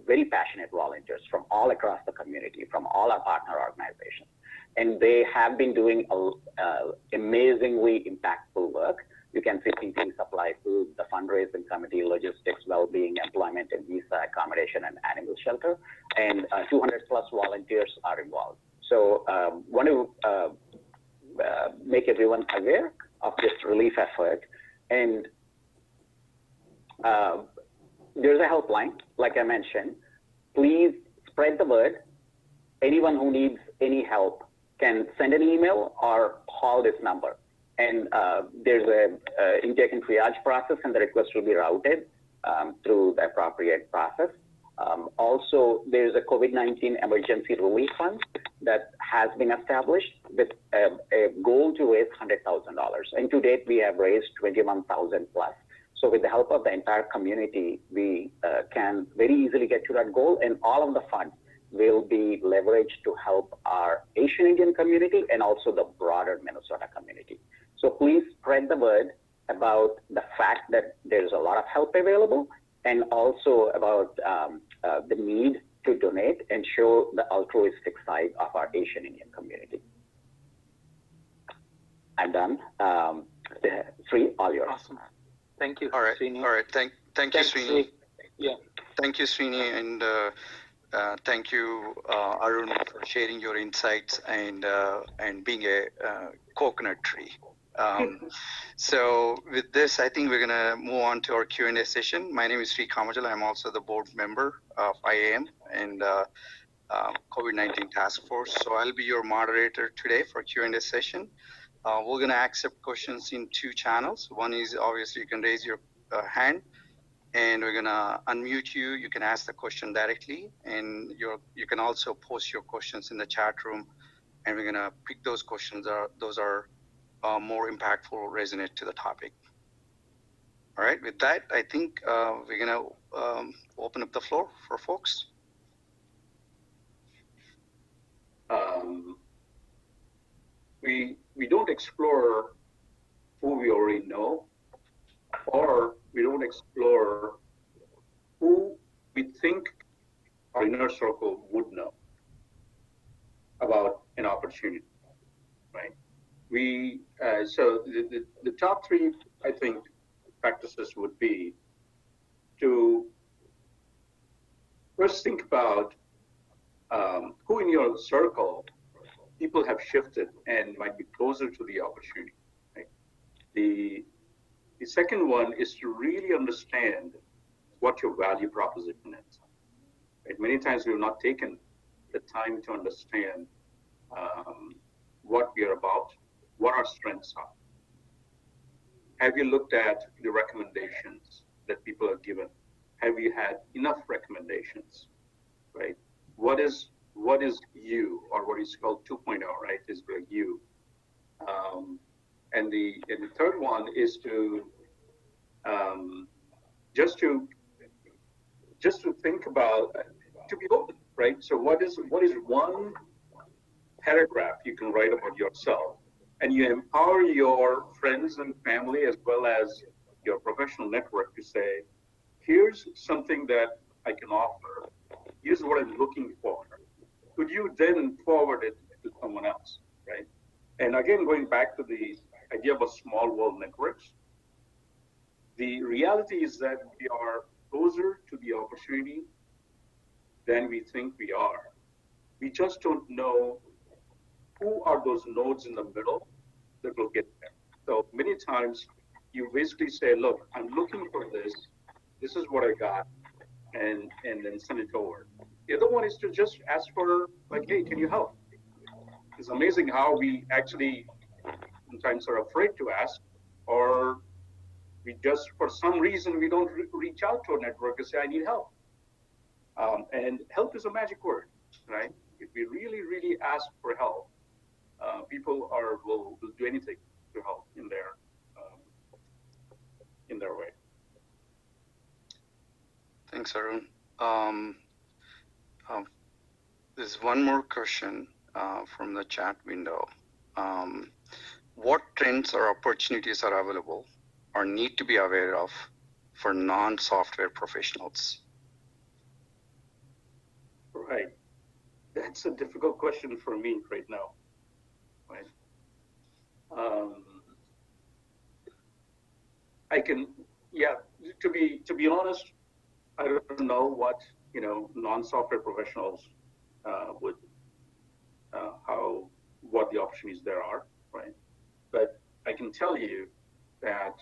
very passionate volunteers from all across the community, from all our partner organizations. And they have been doing amazingly impactful work. You can see PPE supply, food, the fundraising committee, logistics, well-being, employment and visa, accommodation, and animal shelter. And 200 plus volunteers are involved. So want to make everyone aware of this relief effort. And there's a helpline, like I mentioned. Please spread the word. Anyone who needs any help can send an email or call this number. And there's a intake and triage process, and the request will be routed through the appropriate process. Also, there's a COVID-19 emergency relief fund that has been established with a goal to raise $100,000. And to date, we have raised 21,000 plus. So with the help of the entire community, we can very easily get to that goal, and all of the funds will be leveraged to help our Asian Indian community and also the broader Minnesota community. So please spread the word about the fact that there's a lot of help available, and also about the need to donate and show the altruistic side of our Asian Indian community. I'm done. Sri, all yours. Awesome. Thank you. All right. Srini. All right. Thank you, Thanks, Srini. Yeah. Thank you, Srini, and thank you, Arun, for sharing your insights and being a coconut tree. So with this, I think we're gonna move on to our Q&A session. My name is Sri Kamajal. I'm also the board member of IAM and COVID-19 task force. So I'll be your moderator today for Q&A session. We're gonna accept questions in two channels. One is obviously you can raise your hand, and we're gonna unmute you. You can ask the question directly, and you can also post your questions in the chat room, and we're gonna pick those questions. Those are more impactful, resonate to the topic. All right. With that, I think we're gonna open up the floor for folks. We don't explore who we already know, or we don't explore who we think our inner circle would know about an opportunity, right? So the top three, I think, practices would be to first think about who in your circle people have shifted and might be closer to the opportunity. Right? The second one is to really understand what your value proposition is. Right? Many times we have not taken the time to understand what we are about, what our strengths are. Have you looked at the recommendations that people are given? Have you had enough recommendations, right? What is you, or what is called 2.0, right? Is the you. And the third one is to just to think about, to be open, right? So what is one paragraph you can write about yourself, and you empower your friends and family as well as your professional network to say, here's something that I can offer. Here's what I'm looking for. Could you then forward it to someone else, right? And again, going back to the idea of a small world networks, the reality is that we are closer to the opportunity than we think we are. We just don't know who are those nodes in the middle that will get there. So many times you basically say, look, I'm looking for this. This is what I got, and then send it over. The other one is to just ask for, like, hey, can you help? It's amazing how we actually sometimes are afraid to ask, or we just, for some reason, we don't reach out to a network and say, I need help. And help is a magic word, right? If we really, really ask for help, people will do anything to help in their way. Thanks, Arun. There's one more question from the chat window. What trends or opportunities are available or need to be aware of for non-software professionals? Right. That's a difficult question for me right now. Right. To be honest, I don't know what non-software professionals what the opportunities there are, right? But I can tell you that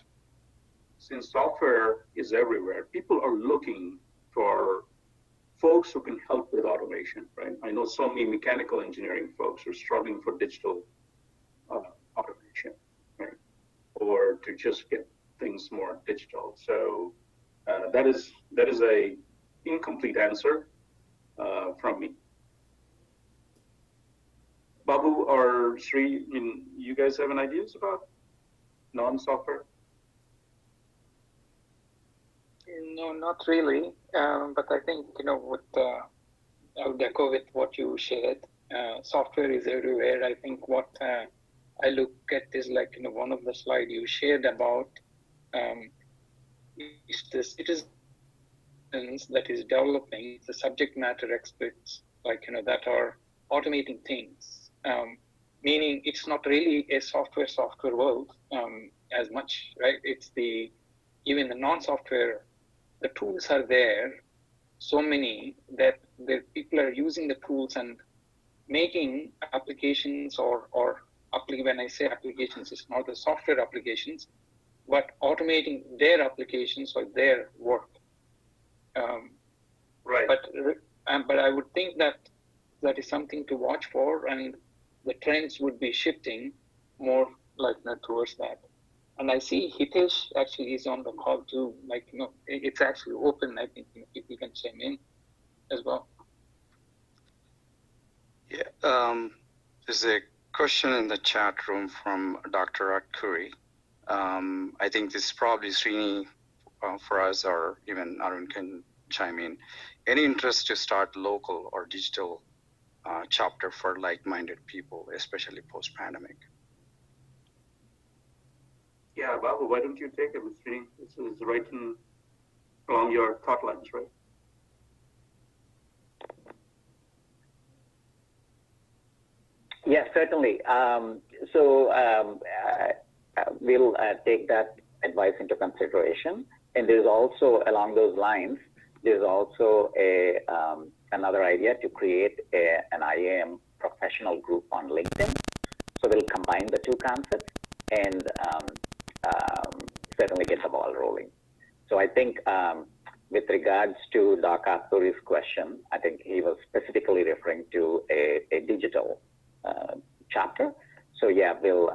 since software is everywhere, people are looking for folks who can help with automation, right? I know so many mechanical engineering folks are struggling for digital automation, right? Or to just get things more digital. So that is a incomplete answer from me. Babu or Sri, you guys have any ideas about non-software? No, not really. But I think, with I'll echo with what you shared. Software is everywhere. I think what I look at is like, one of the slides you shared about it is that is developing the subject matter experts, like, that are automating things. Meaning it's not really a software world as much, right? It's the even the non-software, the tools are there, so many that the people are using the tools and making applications or when I say applications, it's not the software applications, but automating their applications or their work. Right. But I would think that is something to watch for, and the trends would be shifting more like towards that. And I see Hitesh actually is on the call too. Like, it's actually open. I think people can chime in as well. Yeah, there's a question in the chat room from Dr. Akuri. I think this is probably Srini for us, or even Arun can chime in. Any interest to start local or digital chapter for like-minded people, especially post-pandemic? Yeah, Babu, why don't you take it, Srini? This is right along your thought lines, right? Yeah, certainly. We'll take that advice into consideration. And there's also, along those lines, there's also another idea to create an IAM professional group on LinkedIn. So we'll combine the two concepts and certainly get the ball rolling. So I think with regards to Dr. Akuri's question, I think he was specifically referring to a digital chapter. So yeah, we'll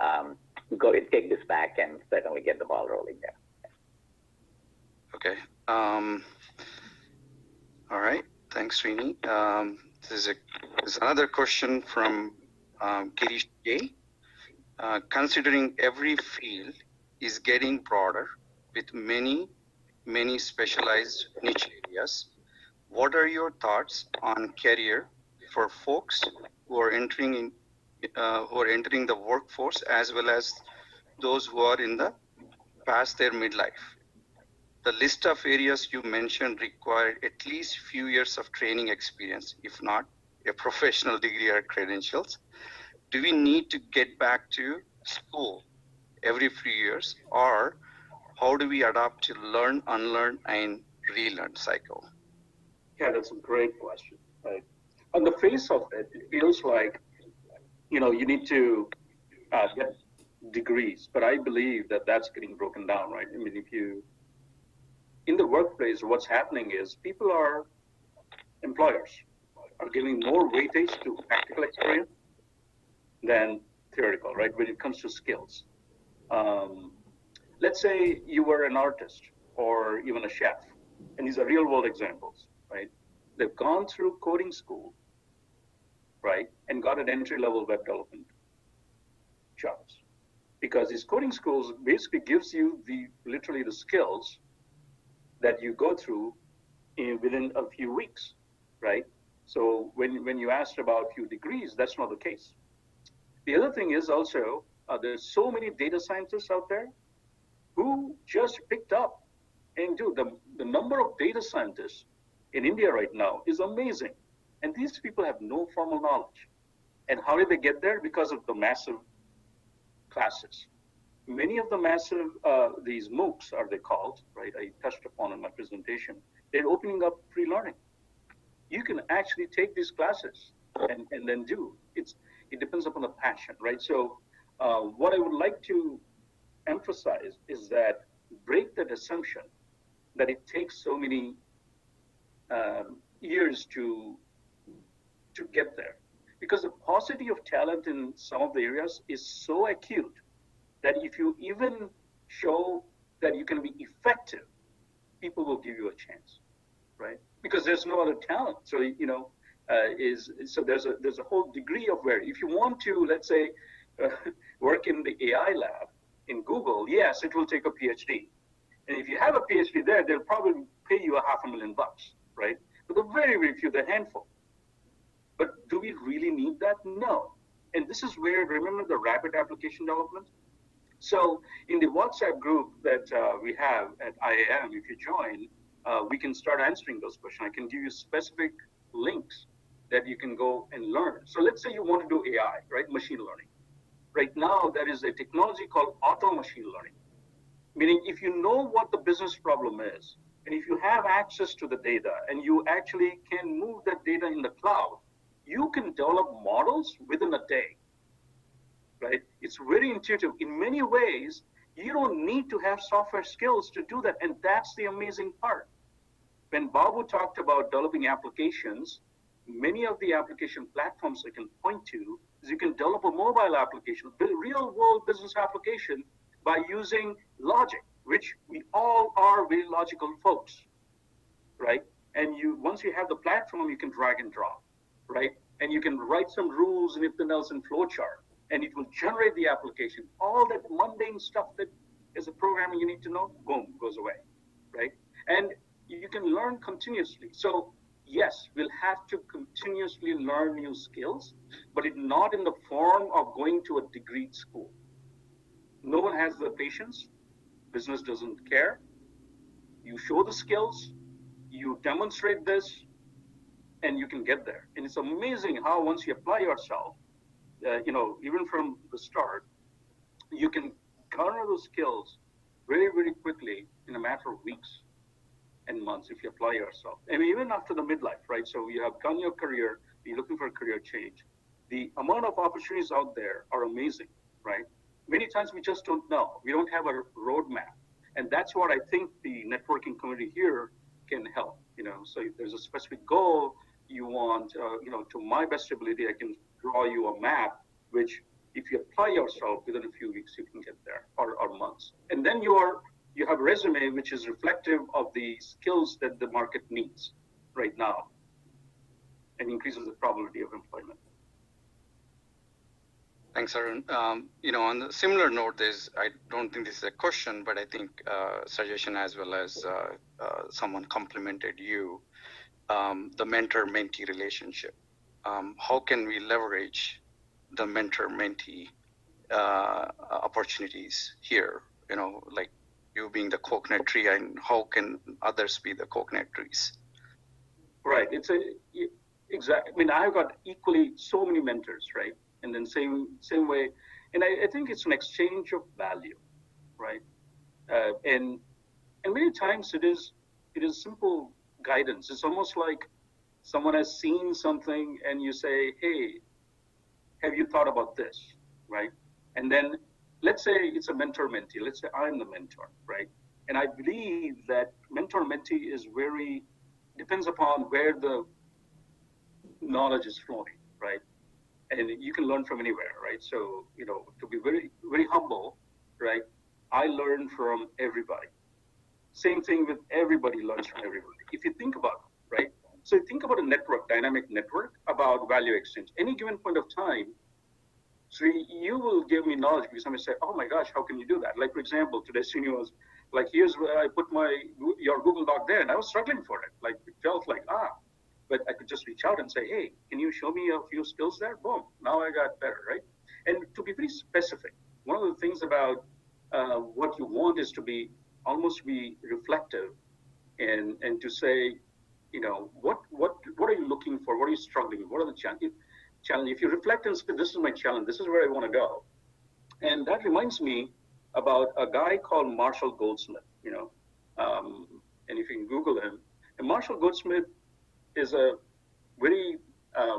go and take this back and certainly get the ball rolling there. Okay. All right. Thanks, Srini. There's another question from Girish J. Considering every field is getting broader with many specialized niche areas, what are your thoughts on career for folks who are entering the workforce, as well as those who are in the past their midlife? The list of areas you mentioned require at least few years of training experience, if not a professional degree or credentials. Do we need to get back to school every few years, or how do we adapt to learn, unlearn, and relearn cycle? Yeah, that's a great question. Right? On the face of it, it feels like you need to get degrees, but I believe that that's getting broken down, right? I mean, in the workplace, what's happening is employers are giving more weightage to practical experience than theoretical, right? When it comes to skills. Let's say you were an artist or even a chef, and these are real world examples, right? They've gone through coding school, right? And got an entry level web development jobs. Because these coding schools basically gives you literally the skills that you go through within a few weeks, right? So when you asked about few degrees, that's not the case. The other thing is also, there's so many data scientists out there who just picked up, and dude, the number of data scientists in India right now is amazing. And these people have no formal knowledge. And how did they get there? Because of the massive classes. Many of the massive, these MOOCs are they called, right? I touched upon in my presentation. They're opening up free learning. You can actually take these classes and then do. It depends upon the passion, right? So what I would like to emphasize is that break that assumption that it takes so many years to get there. Because the paucity of talent in some of the areas is so acute that if you even show that you can be effective, people will give you a chance, right? Because there's no other talent. So there's a whole degree of where if you want to, let's say, work in the AI lab in Google, yes, it will take a PhD. And if you have a PhD there, they'll probably pay you $500,000, right? But the very, very few, the handful. But do we really need that? No. And this is where, remember the rapid application development? So in the WhatsApp group that we have at IAM, if you join, we can start answering those questions. I can give you specific links that you can go and learn. So let's say you want to do AI, right? Machine learning. Right now, there is a technology called auto machine learning. Meaning, if you know what the business problem is, and if you have access to the data, and you actually can move that data in the cloud, you can develop models within a day, right? It's very intuitive. In many ways, you don't need to have software skills to do that, and that's the amazing part. When Babu talked about developing applications, many of the application platforms I can point to is you can develop a mobile application, a real world business application by using logic, which we all are very logical folks, right? And once you have the platform, you can drag and drop, right? And you can write some rules and if the else in flowchart, and it will generate the application. All that mundane stuff that as a programmer you need to know, boom, goes away, right? And you can learn continuously. So yes, we'll have to continuously learn new skills, but it's not in the form of going to a degree school. No one has the patience. Business doesn't care. You show the skills, you demonstrate this, and you can get there. And it's amazing how once you apply yourself, even from the start, you can garner those skills very, very quickly in a matter of weeks and months if you apply yourself. And even after the midlife, right? So you have done your career, you're looking for a career change. The amount of opportunities out there are amazing, right? Many times we just don't know. We don't have a roadmap. And that's what I think the networking community here can help, So if there's a specific goal you want, to my best ability, I can draw you a map, which if you apply yourself within a few weeks, you can get there, or months. And then you have a resume which is reflective of the skills that the market needs right now and increases the probability of employment. Thanks, Arun. On the similar note, I don't think this is a question, but I think suggestion as well as someone complimented you, the mentor-mentee relationship. How can we leverage the mentor-mentee opportunities here? Like you being the coconut tree, and how can others be the coconut trees? Right. Exactly. I mean, I've got equally so many mentors, right? And then same way. And I think it's an exchange of value, right? And many times it is simple guidance. It's almost like someone has seen something and you say, hey, have you thought about this, right? And then let's say it's a mentor-mentee. Let's say I'm the mentor, right? And I believe that mentor-mentee is depends upon where the knowledge is flowing, right? And you can learn from anywhere, right? So, to be very, very humble, right? I learn from everybody. Same thing with everybody learns from everybody. If you think about it, right? So think about a network, dynamic network about value exchange. Any given point of time, so you will give me knowledge because somebody say, oh my gosh, how can you do that? Like, for example, today Srini was like, here's where I put your Google Doc there, and I was struggling for it. Like, it felt like, but I could just reach out and say, hey, can you show me a few skills there? Boom, now I got better, right? And to be very specific, one of the things about what you want is to almost be reflective and to say, what are you looking for? What are you struggling with? What are the challenges? If you reflect and say, this is my challenge, this is where I want to go. And that reminds me about a guy called Marshall Goldsmith, and if you can Google him. And Marshall Goldsmith is a very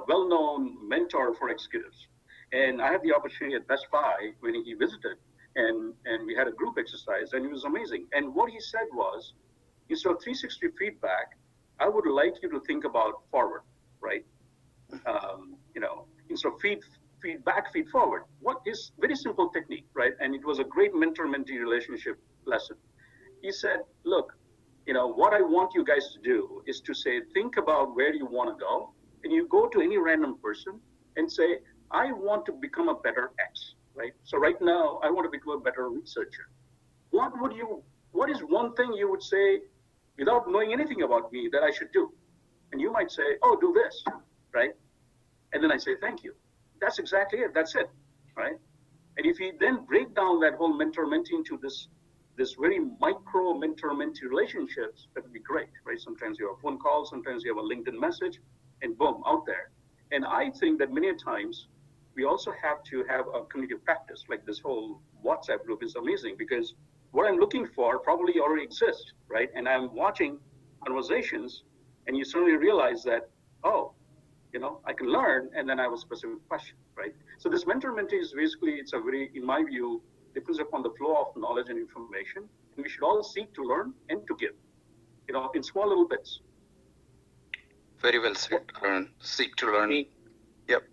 well-known mentor for executives. And I had the opportunity at Best Buy when he visited, and we had a group exercise, and it was amazing. And what he said was, instead of 360 feedback, I would like you to think about forward, right? Instead of feedback, feed forward. What is very simple technique, right? And it was a great mentor-mentee relationship lesson. He said, look, what I want you guys to do is to say, think about where you want to go, and you go to any random person and say, I want to become a better X, right? So right now, I want to become a better researcher. What is one thing you would say without knowing anything about me that I should do? And you might say, oh, do this, right? And then I say, thank you. That's exactly it. That's it, right? And if you then break down that whole mentor-mentee into this very micro mentor-mentee relationships, that would be great, right? Sometimes you have a phone call, sometimes you have a LinkedIn message, and boom, out there. And I think that many times we also have to have a community of practice, like this whole WhatsApp group is amazing because what I'm looking for probably already exists, right? And I'm watching conversations, and you suddenly realize that, oh, I can learn, and then I have a specific question, right? So this mentor-mentee is basically, it's a very, in my view, depends upon the flow of knowledge and information, and we should all seek to learn and to give, in small little bits. Very well said, Arun. Seek to learn. Yep.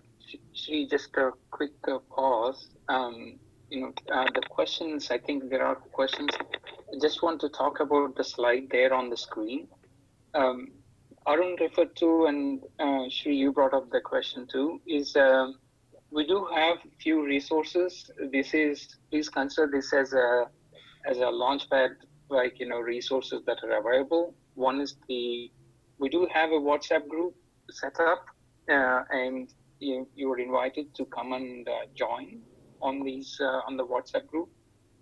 Shri, just a quick pause. The questions, I think there are questions. I just want to talk about the slide there on the screen. Arun referred to, and Shri, you brought up the question too, is we do have few resources. Please consider this as a launchpad, resources that are available. One is we do have a WhatsApp group set up, and you were invited to come and join on on the WhatsApp group.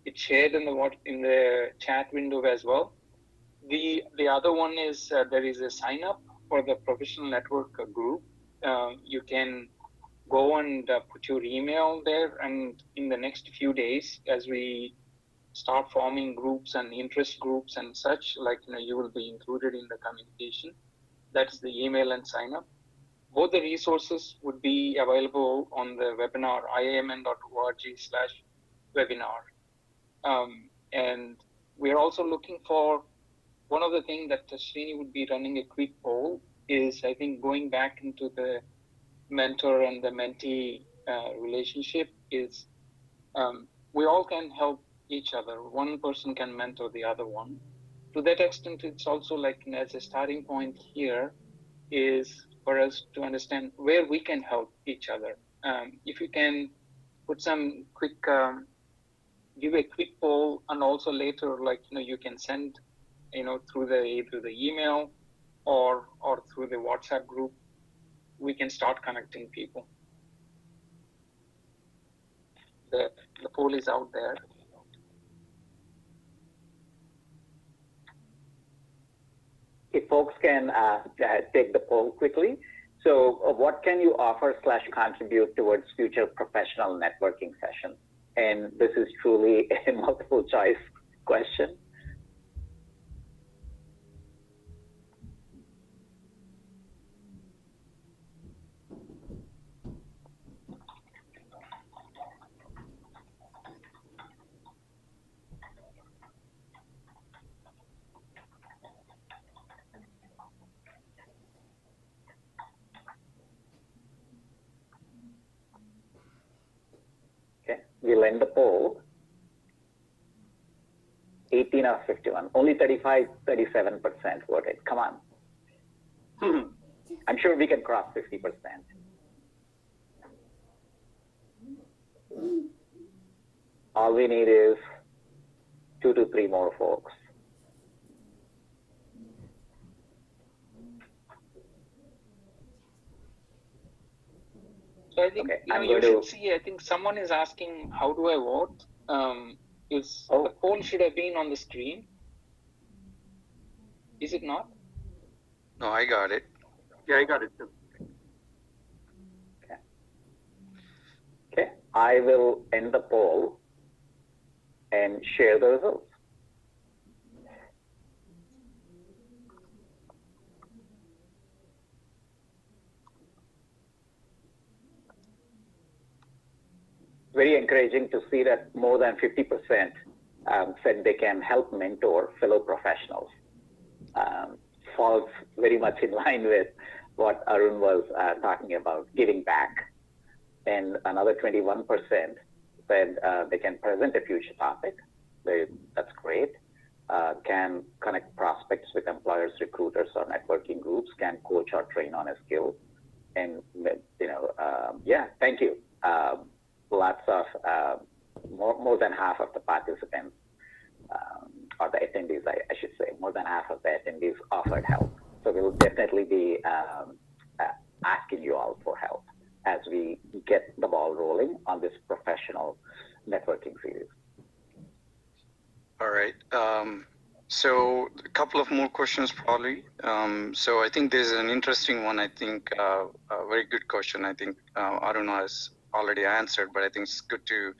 It's shared in the chat window as well. The other one is there is a sign up for the professional network group. You can go and put your email there, and in the next few days, as we start forming groups and interest groups and such, you will be included in the communication. That's the email and sign up. Both the resources would be available on the webinar, iamn.org/webinar. And we're also looking for, one of the things that Srini would be running a quick poll is, I think, going back into the mentor and the mentee relationship is we all can help each other. One person can mentor the other one. To that extent, it's also as a starting point here is for us to understand where we can help each other. If you can put some quick, give a quick poll, and also later, you can send, through the email or through the WhatsApp group, we can start connecting people. The poll is out there. If folks can take the poll quickly. So what can you offer / contribute towards future professional networking sessions? And this is truly a multiple choice question. We'll end the poll. 18 of 51, only 37% voted. Come on. I'm sure we can cross 50%. All we need is 2 to 3 more folks. So I think you should see. I think someone is asking, how do I vote? The poll should have been on the screen. Is it not? No, I got it. Yeah, I got it too. Okay, I will end the poll and share the results. Very encouraging to see that more than 50% said they can help mentor fellow professionals. Falls very much in line with what Arun was talking about, giving back. And another 21% said they can present a future topic. That's great. Can connect prospects with employers, recruiters, or networking groups, can coach or train on a skill. And, yeah, thank you. Lots of, more than half of the participants, or the attendees, I should say, more than half of the attendees offered help. So we'll definitely be asking you all for help as we get the ball rolling on this professional networking series. All right. So a couple of more questions probably. So I think there's an interesting one. I think a very good question. I think Arun has already answered, but I think it's good to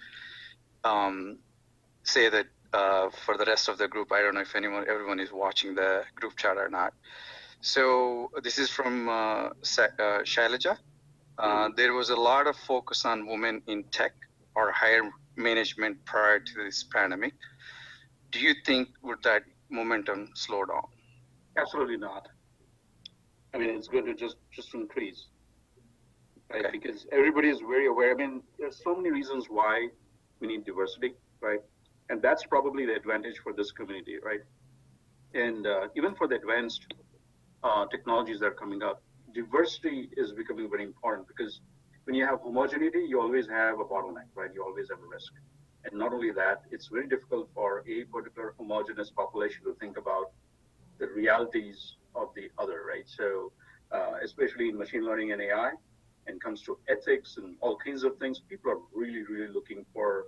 say that for the rest of the group. I don't know if everyone is watching the group chat or not. So this is from Shailaja. There was a lot of focus on women in tech or higher management prior to this pandemic. Do you think would that momentum slow down? Absolutely not. I mean, it's going to just increase, right? Okay. Because everybody is very aware. I mean, there's so many reasons why we need diversity, right? And that's probably the advantage for this community, right? And even for the advanced technologies that are coming up, diversity is becoming very important, because when you have homogeneity, you always have a bottleneck, right? You always have a risk. And not only that, it's very difficult for a particular homogeneous population to think about the realities of the other, right? So especially in machine learning and AI, and comes to ethics and all kinds of things, people are really, really looking for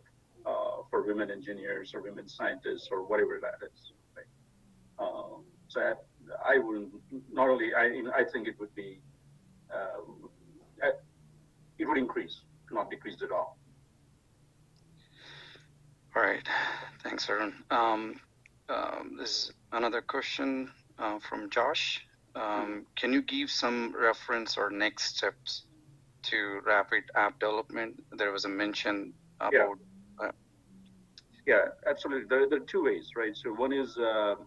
women engineers or women scientists or whatever that is, right? So I wouldn't, not only, I think it would be, it would increase, not decrease at all. All right, thanks, Arun. There's another question from Josh. Can you give some reference or next steps to rapid app development? There was a mention about. Yeah, absolutely. There are two ways, right? So one is, so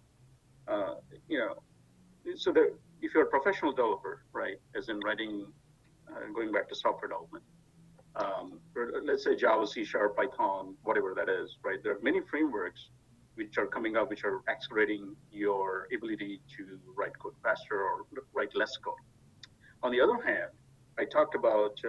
if you're a professional developer, right, as in writing, going back to software development, or let's say Java, C#, Python, whatever that is, right? There are many frameworks which are coming up, which are accelerating your ability to write code faster or write less code. On the other hand, I talked about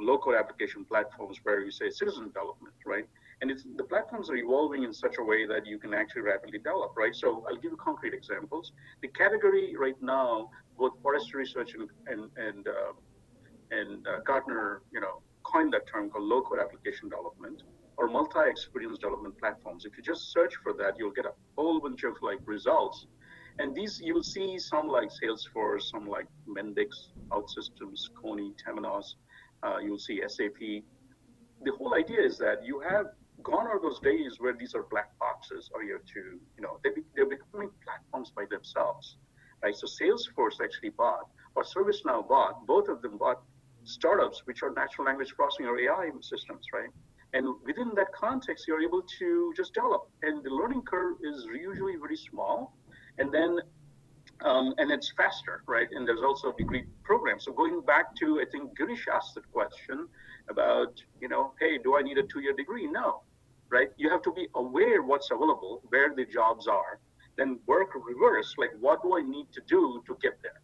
low-code application platforms where you say citizen development, right? And the platforms are evolving in such a way that you can actually rapidly develop, right? So I'll give you concrete examples. The category right now, both Forrester Research and Gartner, coined that term called low-code application development or multi-experience development platforms. If you just search for that, you'll get a whole bunch of results. And these, you'll see some like Salesforce, some like Mendix, OutSystems, Coney, Temenos. You'll see SAP. The whole idea is that you have gone are those days where these are black boxes, or you're they're becoming platforms by themselves, right? So Salesforce actually bought, or ServiceNow bought, both of them bought startups which are natural language processing or AI systems, right? And within that context, you're able to just develop, and the learning curve is usually very small, and then and it's faster, right? And there's also a degree program. So going back to, I think Girish asked the question about, hey, do I need a 2-year degree? No, right? You have to be aware what's available, where the jobs are, then work reverse, like what do I need to do to get there,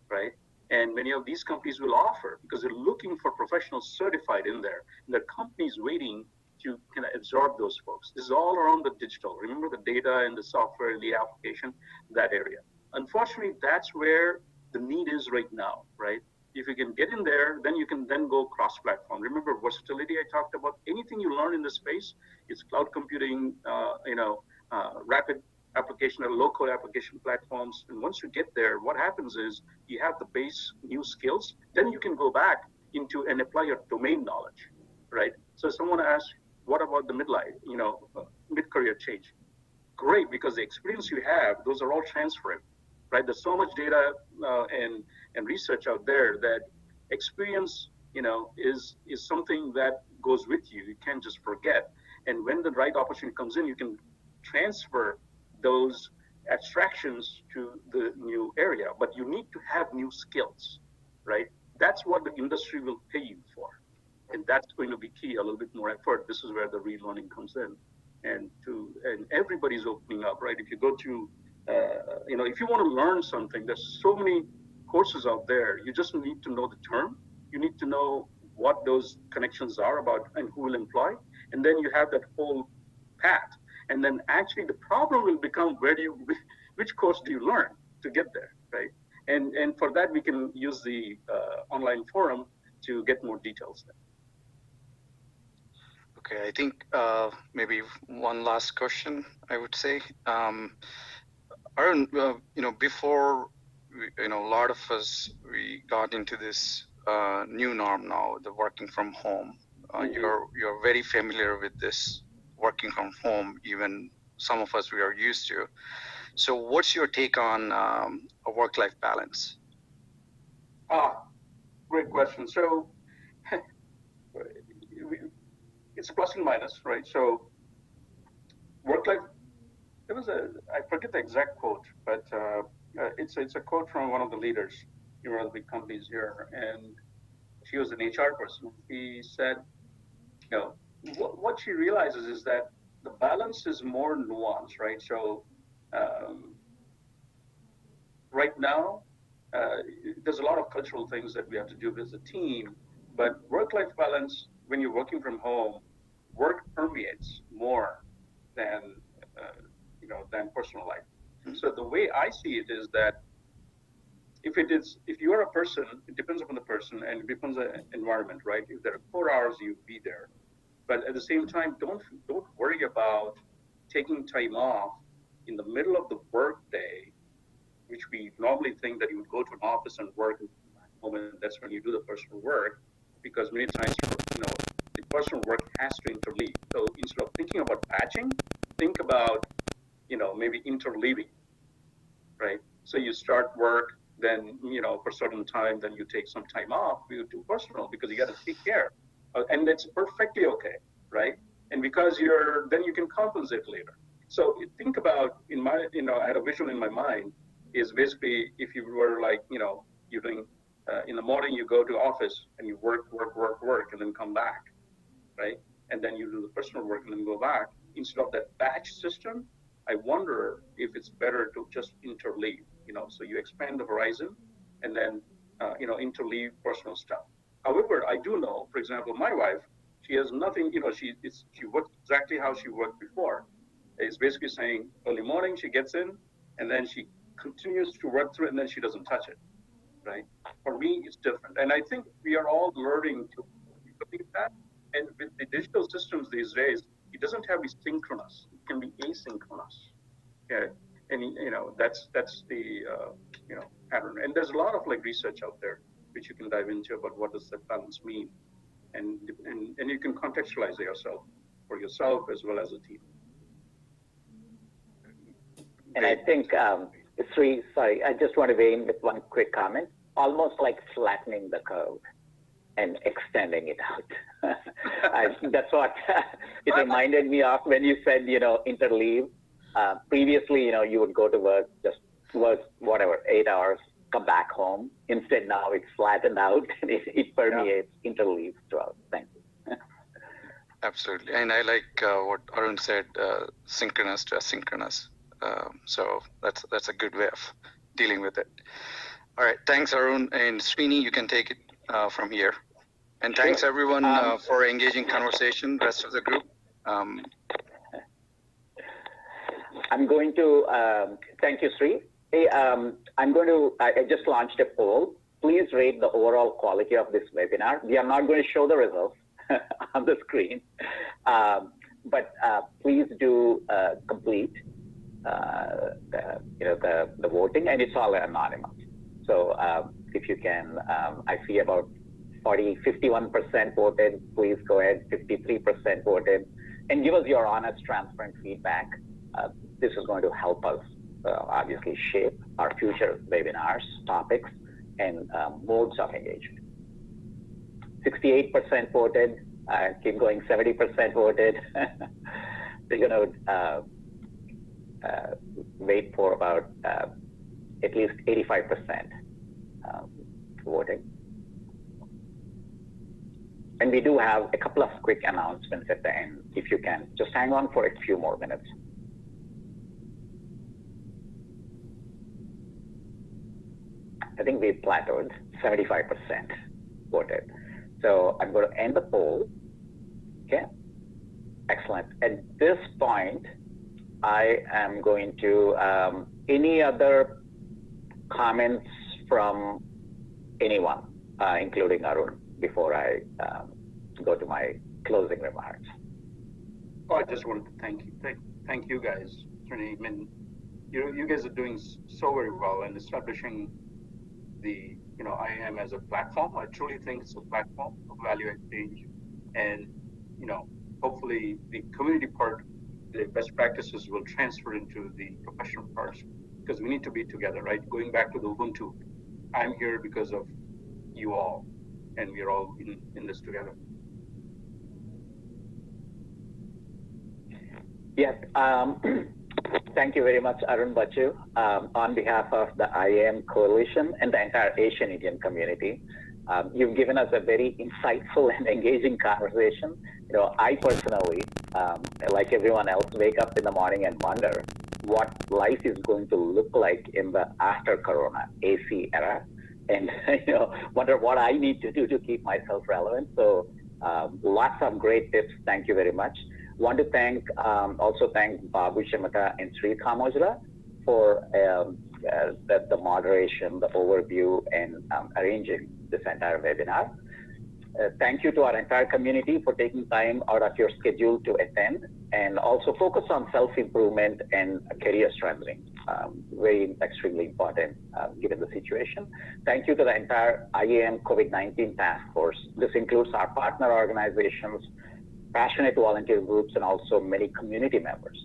right? And many of these companies will offer, because they're looking for professionals certified in there, and there are companies waiting to kind of absorb those folks. This is all around the digital. Remember the data and the software and the application, that area. Unfortunately, that's where the need is right now, right? If you can get in there, then you can then go cross-platform. Remember versatility I talked about? Anything you learn in this space, it's cloud computing, rapid application or low-code application platforms. And once you get there, what happens is you have the base new skills, then you can go back into and apply your domain knowledge, right? So someone asks, what about the midlife, mid-career change? Great, because the experience you have, those are all transferable, right? There's so much data and research out there that experience, is something that goes with you. You can't just forget. And when the right opportunity comes in, you can transfer those abstractions to the new area, but you need to have new skills, right? That's what the industry will pay you for. And that's going to be key, a little bit more effort. This is where the relearning comes in. And everybody's opening up, right? If you go to, if you want to learn something, there's so many courses out there. You just need to know the term. You need to know what those connections are about and who will employ. And then you have that whole path. And then actually the problem will become which course do you learn to get there, right? And for that, we can use the online forum to get more details there. Okay, I think maybe one last question, I would say. Arun, before, a lot of us, we got into this new norm now, the working from home. You're very familiar with this working from home, even some of us, we are used to. So what's your take on a work-life balance? Great question. So it's plus and minus, right? So work-life, I forget the exact quote, but it's a quote from one of the leaders in one of the big companies here, and she was an HR person. He said, what she realizes is that the balance is more nuanced, right? So right now, there's a lot of cultural things that we have to do as a team, but work-life balance, when you're working from home, work permeates more than than personal life. So the way I see it is that if you are a person, it depends upon the person and it depends on the environment, right? If there are 4 hours, you be there. But at the same time, don't worry about taking time off in the middle of the work day, which we normally think that you would go to an office and work, and that's when you do the personal work, because many times the personal work has to interleave. So instead of thinking about batching, think about maybe interleaving, right? So you start work, then for a certain time, then you take some time off, you do personal because you got to take care, and that's perfectly okay, right? And because then you can compensate later. So think about I had a visual in my mind is basically if you were like you're doing in the morning you go to office and you work and then come back, right? And then you do the personal work and then go back. Instead of that batch system, I wonder if it's better to just interleave, so you expand the horizon and then, interleave personal stuff. However, I do know, for example, my wife, she has nothing, she works exactly how she worked before. It's basically saying early morning she gets in and then she continues to work through it and then she doesn't touch it, right? For me, it's different. And I think we are all learning to believe that. And with the digital systems these days, it doesn't have to be synchronous. It can be asynchronous. Okay, and that's the pattern. And there's a lot of research out there which you can dive into about what does that balance mean, and you can contextualize it yourself for yourself as well as a team. And I think Sri, sorry, I just want to weigh in with one quick comment. Almost like flattening the curve and extending it out. That's what it reminded me of when you said, interleave. Previously, you would go to work, just work, whatever, 8 hours, come back home. Instead, now it's flattened out and it permeates, interleaves throughout. Thank you. Absolutely. And I like what Arun said, synchronous to asynchronous. So that's a good way of dealing with it. All right. Thanks, Arun. And Srini, you can take it from here. And thanks, everyone, for engaging conversation, rest of the group. I'm going to, thank you, Sri. Hey, I just launched a poll. Please rate the overall quality of this webinar. We are not going to show the results on the screen, but please do complete the voting, and it's all anonymous. So if you can, I see about 51% voted. Please go ahead, 53% voted, and give us your honest, transparent feedback. This is going to help us obviously shape our future webinars, topics, and modes of engagement. 68% voted. Keep going. 70% voted. We're going to wait for about at least 85% voting. And we do have a couple of quick announcements at the end. If you can, just hang on for a few more minutes. I think we've plateaued, 75% voted. So I'm going to end the poll. Okay, excellent. At this point, I am going to, any other comments from anyone, including Arun, before I go to my closing remarks? Oh, I just wanted to thank you guys. I mean, you guys are doing so very well and establishing the IAM as a platform. I truly think it's a platform of value exchange, and hopefully the community part, the best practices will transfer into the professional parts, because we need to be together, right? Going back to the Ubuntu, I'm here because of you all, and we're all in this together. Yes, thank you very much, Arun Batchu. On behalf of the IAM Coalition and the entire Asian Indian community, you've given us a very insightful and engaging conversation. You know, I personally, like everyone else, wake up in the morning and wonder what life is going to look like in the after Corona AC era, and wonder what I need to do to keep myself relevant. So lots of great tips. Thank you very much. Want to also thank Babu Shimata and Sri Kamojala for the moderation, the overview, and arranging this entire webinar. Thank you to our entire community for taking time out of your schedule to attend, and also focus on self-improvement and career strengthening. Very extremely important given the situation. Thank you to the entire IAM COVID-19 task force. This includes our partner organizations, passionate volunteer groups, and also many community members.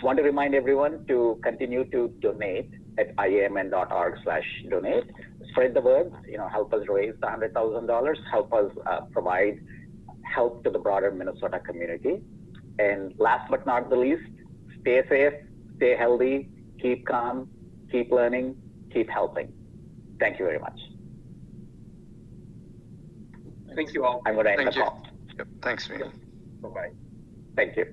Want to remind everyone to continue to donate at iamn.org/donate. Spread the word, help us raise the $100,000, help us provide help to the broader Minnesota community. And last but not the least, stay safe, stay healthy, keep calm, keep learning, keep helping. Thank you very much. Thank you all. I'm going to end the call. Yep. Thanks, man. Bye-bye. Thank you.